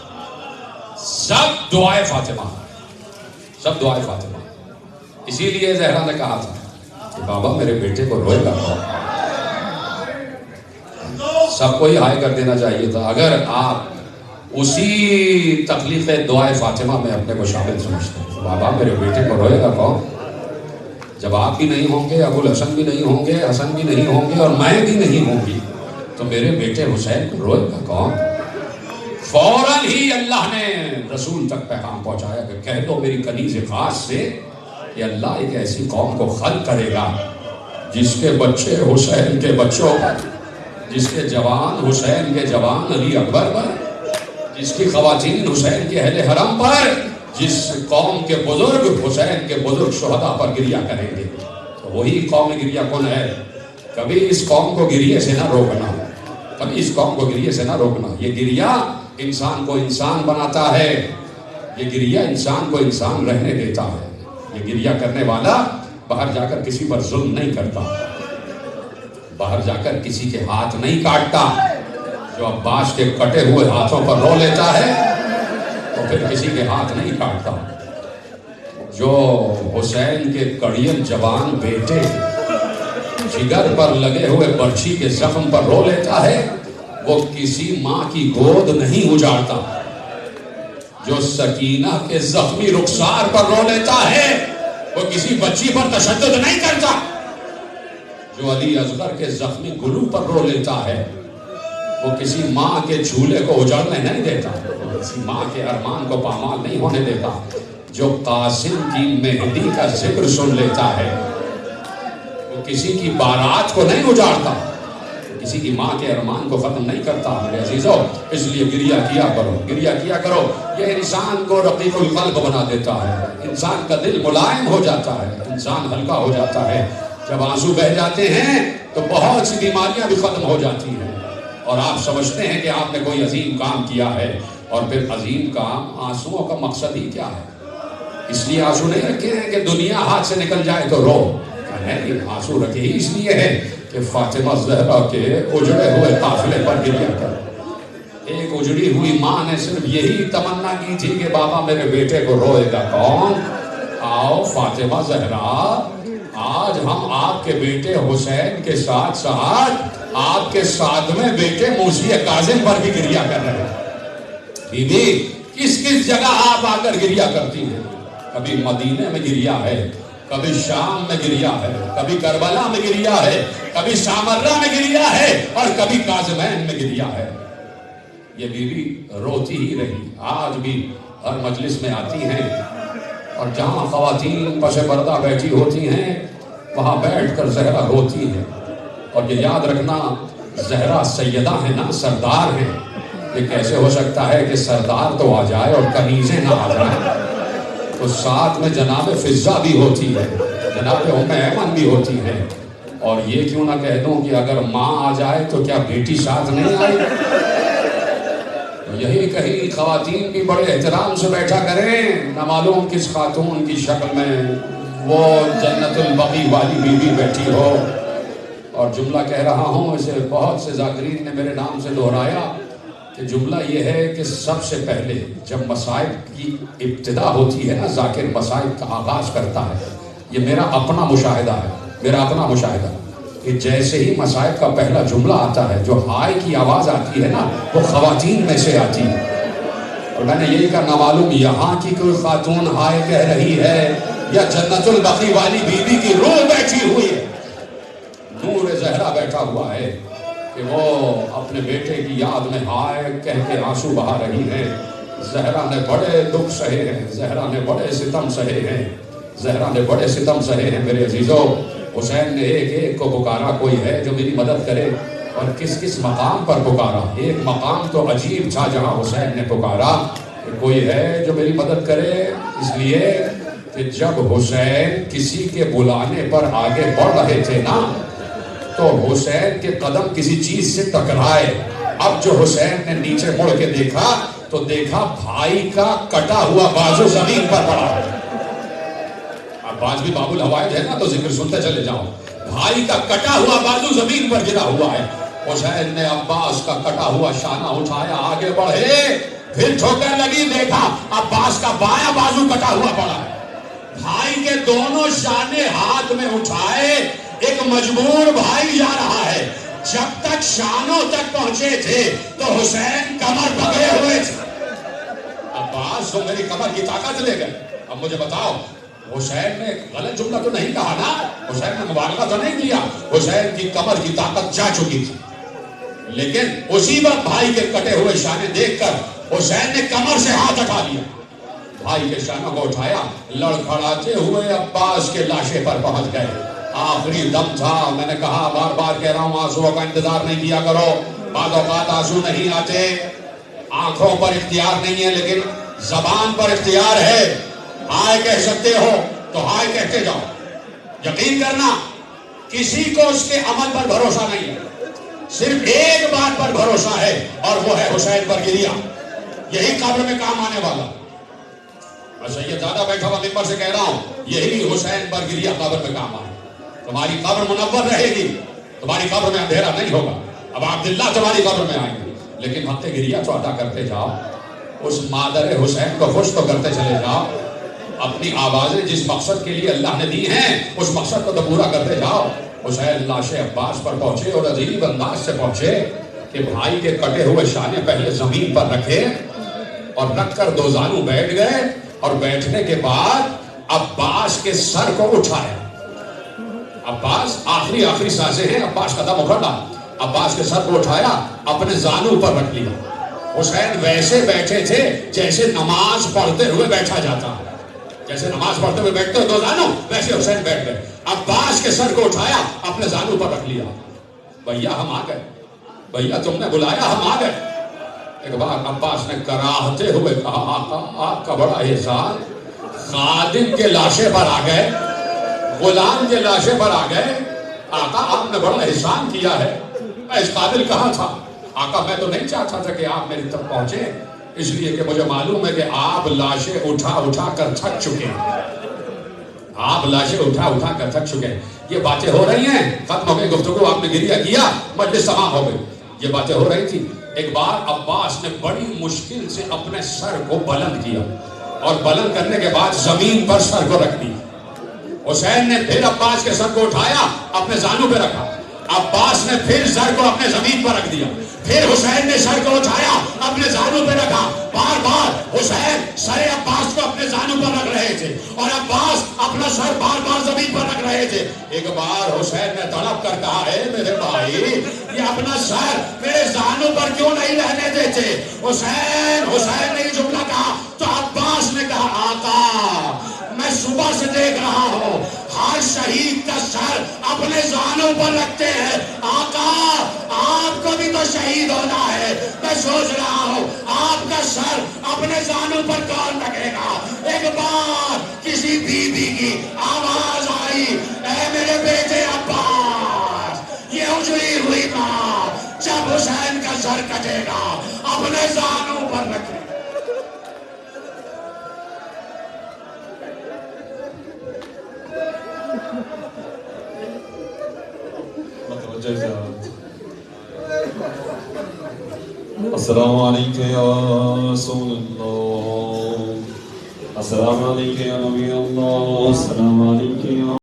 سب دعائے فاطمہ، سب دعائے فاطمہ۔ اسی لیے زہرا نے کہا تھا کہ بابا میرے بیٹے کو روئے گا، سب کو ہی ہائے کر دینا چاہیے تھا اگر آپ اسی تخلیق دعائے فاطمہ میں اپنے کو شامل سمجھتے ہیں۔ بابا میرے بیٹے کو روئے گا کون؟ جب آپ بھی نہیں ہوں گے، ابو الحسن بھی نہیں ہوں گے، حسن بھی نہیں ہوں گے اور میں بھی نہیں ہوں گی، تو میرے بیٹے حسین کو روئے گا کون؟ فوراً ہی اللہ نے رسول تک پیغام پہنچایا کہ کہہ دو میری کنیز خاص سے کہ اللہ ایک ایسی قوم کو خلق کرے گا جس کے بچے حسین کے بچوں پر، جس کے جوان حسین کے جوان علی اکبر پر، جس کی خواتین حسین کے اہل حرم پر، جس قوم کے بزرگ حسین کے بزرگ شہداء پر گریہ کریں گے۔ تو وہی قوم گریہ کون ہے؟ کبھی اس قوم کو گریہ سے نہ روکنا، کبھی اس قوم کو گریہ سے نہ روکنا۔ یہ گریہ انسان کو انسان بناتا ہے، یہ گریہ انسان کو انسان رہنے دیتا ہے۔ یہ گریہ کرنے والا باہر جا کر کسی پر ظلم نہیں کرتا، باہر جا کر کسی کے ہاتھ نہیں کاٹتا۔ جو عباس کے کٹے ہوئے ہاتھوں پر رو لیتا ہے تو پھر کسی کے ہاتھ نہیں کاٹتا۔ جو حسین کے کڑیل جوان بیٹے جگر پر لگے ہوئے برچھی کے زخم پر رو لیتا ہے وہ کسی ماں کی گود نہیں اجاڑتا۔ جو سکینہ کے زخمی رخسار پر رو لیتا ہے وہ کسی بچی پر تشدد نہیں کرتا۔ جو علی اصغر کے زخمی گلو پر رو لیتا ہے وہ کسی ماں کے جھولے کو اجڑنے نہیں دیتا، کسی ماں کے ارمان کو پامال نہیں ہونے دیتا۔ جو قاسم کی مہدی کا ذکر سن لیتا ہے وہ کسی کی بارات کو نہیں اجاڑتا، کسی کی ماں کے ارمان کو ختم نہیں کرتا۔ میرے عزیزو، اس لیے گریہ کیا کرو، گریہ کیا کرو۔ یہ انسان کو رقیق القلب بنا دیتا ہے، انسان کا دل ملائم ہو جاتا ہے، انسان ہلکا ہو جاتا ہے۔ جب آنسو بہ جاتے ہیں تو بہت سی بیماریاں بھی ختم ہو جاتی ہیں اور آپ سمجھتے ہیں کہ آپ نے کوئی عظیم کام کیا ہے۔ اور پھر عظیم کام، آنسوؤں کا مقصد ہی کیا ہے؟ اس لیے آنسو نہیں رکھے ہیں کہ دنیا ہاتھ سے نکل جائے تو رو، نہیں، آنسو رکھے ہی اس لیے ہے کہ فاطمہ زہرا کے اجڑے ہوئے قافلے پر گریہ کر۔ ایک اجڑی ہوئی ماں نے صرف یہی تمنا کی تھی کہ بابا میرے بیٹے کو روئے گا کون؟ آؤ فاطمہ زہرا، آج ہم آپ کے بیٹے حسین کے ساتھ ساتھ آپ کے ساتویں بیٹے موسی کاظم پر بھی گریہ کر رہے ہیں۔ بی بی، کس کس جگہ آپ آ کر گریہ کرتی ہیں؟ کبھی مدینے میں گریہ ہے، کبھی شام میں گریہ ہے، کبھی کربلا میں گریہ ہے، کبھی سامرہ میں گریہ ہے اور کبھی کاظمین میں گریہ ہے۔ یہ بیوی روتی ہی رہی، آج بھی ہر مجلس میں آتی ہیں اور جہاں خواتین پس پردہ بیٹھی ہوتی ہیں وہاں بیٹھ کر زہرا روتی ہے۔ اور یہ یاد رکھنا، زہرا سیدہ ہے نا، سردار ہیں۔ یہ کیسے ہو سکتا ہے کہ سردار تو آ جائے اور کنیزیں نہ آ جائیں؟ تو ساتھ میں جناب فضہ بھی ہوتی ہے، جناب ام ایمن بھی ہوتی ہے، اور یہ کیوں نہ کہہ دوں کہ اگر ماں آ جائے تو کیا بیٹی ساتھ نہیں آئے؟ یہی کہیں خواتین بھی بڑے احترام سے بیٹھا کریں، نہ معلوم کس خاتون کی شکل میں وہ جنت البقیع والی بیوی بیٹھی ہو۔ اور جملہ کہہ رہا ہوں، اسے بہت سے ذاکرین نے میرے نام سے دہرایا کہ جملہ یہ ہے کہ سب سے پہلے جب مصائب کی ابتدا ہوتی ہے نا، ذاکر مصائب کا آغاز کرتا ہے، یہ میرا اپنا مشاہدہ ہے، میرا اپنا مشاہدہ، کہ جیسے ہی مصائب کا پہلا جملہ آتا ہے، جو ہائے کی آواز آتی ہے نا، وہ خواتین میں سے آتی ہے۔ اور میں نے یہی کہا، نہ معلوم یہاں کی کوئی خاتون ہائے کہہ رہی ہے یا جنت البقیع والی بیوی کی روح بیٹھی ہوئی ہے، نور زہرا بیٹھا ہوا ہے کہ وہ اپنے بیٹے کی یاد میں ہائے کہہ کے آنسو بہا رہی ہے۔ زہرا نے بڑے دکھ سہے ہیں، زہرا نے بڑے ستم سہے ہیں، زہرا نے بڑے ستم سہے ہیں میرے عزیزو۔ حسین نے ایک ایک کو پکارا، کوئی ہے جو میری مدد کرے، اور کس کس مقام پر پکارا۔ ایک مقام تو عجیب تھا جہاں حسین نے پکارا کہ کوئی ہے جو میری مدد کرے، اس لیے کہ جب حسین کسی کے بلانے پر آگے بڑھ رہے تھے نا، تو حسین کے قدم کسی چیز سے ٹکرائے۔ اب جو حسین نے نیچے مڑ کے دیکھا تو دیکھا بھائی کا کٹا ہوا بازو زمین پر پڑا ہے۔ اب آج بھی باب الحوائج ہے نا، تو ذکر سنتے چلے جاؤ۔ بھائی کا کٹا ہوا بازو زمین پر گرا ہوا ہے۔ حسین نے عباس کا کٹا ہوا شانہ اٹھایا، آگے بڑھے، پھر ٹھوکر لگی، دیکھا عباس کا بایاں بازو کٹا ہوا پڑا ہے۔ بھائی کے دونوں شانے ہاتھ میں اٹھائے، ایک مجبور بھائی جا رہا ہے۔ جب تک شانوں تک پہنچے تھے تو حسین کمر پکڑے ہوئے تھے۔ عباس تو میری کمر کی طاقت لے گئے۔ اب مجھے بتاؤ، حسین نے غلط جملہ تو نہیں کہا نا، حسین نے مبالغہ تو نہیں کیا، حسین کی کمر کی طاقت جا چکی تھی۔ لیکن اسی وقت بھائی کے کٹے ہوئے شانے دیکھ کر حسین نے کمر سے ہاتھ ہٹا لیا، بھائی کے شانوں کو اٹھایا، لڑکھڑاتے ہوئے عباس کے لاشے پر پہنچ گئے۔ آخری دم تھا۔ میں نے کہا، بار بار کہہ رہا ہوں، آنسوؤں کا انتظار نہیں کیا کرو۔ بعض اوقات آنسو نہیں آتے، آنکھوں پر اختیار نہیں ہے، لیکن زبان پر اختیار ہے۔ ہائے کہہ سکتے ہو تو ہائے کہتے جاؤ۔ یقین کرنا، کسی کو اس کے عمل پر بھروسہ نہیں ہے، صرف ایک بات پر بھروسہ ہے، اور وہ ہے حسین پر گریا۔ یہی قبر میں کام آنے والا۔ میں سید زیادہ بیٹھا ہوا ممبر سے کہہ رہا ہوں، یہی حسین پر گریا قبر میں کام آئے۔ تمہاری قبر منور رہے گی، تمہاری قبر میں اندھیرا نہیں ہوگا۔ اب عبداللہ تمہاری قبر میں آئیں گے، لیکن حق گریا تو ادا کرتے جاؤ، اس مادر حسین کو خوش تو کرتے چلے جاؤ۔ اپنی آوازیں جس مقصد کے لیے اللہ نے دی ہیں، اس مقصد کو تو پورا کرتے جاؤ۔ حسین لاش عباس پر پہنچے اور عجیب انداز سے پہنچے کہ بھائی کے کٹے ہوئے شانے پہلے زمین پر رکھے، اور رکھ کر دو زانو بیٹھ گئے، اور بیٹھنے کے بعد عباس کے سر کو اٹھایا۔ عباس آخری سانسیں ہیں، عباس کا دم اکھڑا، عباس کے سر کو اٹھایا، اپنے زانو پر رکھ لیا۔ حسین ویسے بیٹھے تھے جیسے نماز پڑھتے ہوئے بیٹھا جاتا ہے، جیسے نماز پڑھتے ہوئے بیٹھتے ہو دو زانو، ویسے حسین بیٹھ گئے۔ عباس کے سر کو اٹھایا، اپنے زانو پر رکھ لیا۔ بھیا ہم آ گئے، بھیا تم نے بلایا، ہم آ گئے۔ ایک بار عباس نے کراہتے ہوئے کہا، آقا آپ کا بڑا احسان، خادم کے لاشے پر آ گئے، غلام کے لاشے پر آ گئے، آقا آپ نے بڑا احسان کیا ہے، میں اس قابل کہاں تھا۔ آقا میں تو نہیں چاہتا تھا کہ آپ میری تک پہنچے، اس لیے کہ مجھے معلوم ہے کہ آپ لاشیں اٹھا کر تھک چکے ہیں، آپ لاشیں اٹھا کر تھک چکے ہیں۔ یہ باتیں ہو رہی ہیں، ختم ہو گئی گفتگو، آپ نے گریہ کیا، مجلس تمام ہو گئی، یہ باتیں ہو رہی تھی۔ ایک بار عباس نے بڑی مشکل سے اپنے سر کو بلند کیا، اور بلند کرنے کے بعد زمین پر سر کو رکھ دیا۔ حسین نے پھر عباس کے سر کو اٹھایا، اپنے زانو پہ رکھا، عباس نے پھر سر کو اپنے زمین پر رکھ دیا، پھر حسین نے سر کو اٹھایا، اپنے زانو پہ رکھا۔ بار بار حسین سر عباس کو اپنے زانو پر رکھ رہے تھے، اور عباس اپنا سر بار بار زمین پر رکھ رہے تھے۔ ایک بار حسین نے تڑپ کر کہا، اے میرے بھائی، یہ اپنا سر میرے زانو پر کیوں نہیں رہنے دیتے؟ حسین نے یہ جملہ کہا تو عباس نے کہا، آقا میں صبح سے دیکھ رہا ہوں ہر شہید کا سر اپنے زانوں پر رکھتے ہیں، آقا آپ کو بھی تو شہید ہونا ہے، میں سوچ رہا ہوں آپ کا سر اپنے زانوں پر کون رکھے گا؟ ایک بار کسی بی بی کی آواز آئی، اے میرے بیٹے عباس، سر کٹے گا اپنے زانوں پر رکھے. السلام علیکم یا رسول اللہ، السلام علیکم یا نبی اللہ، السلام علیکم یا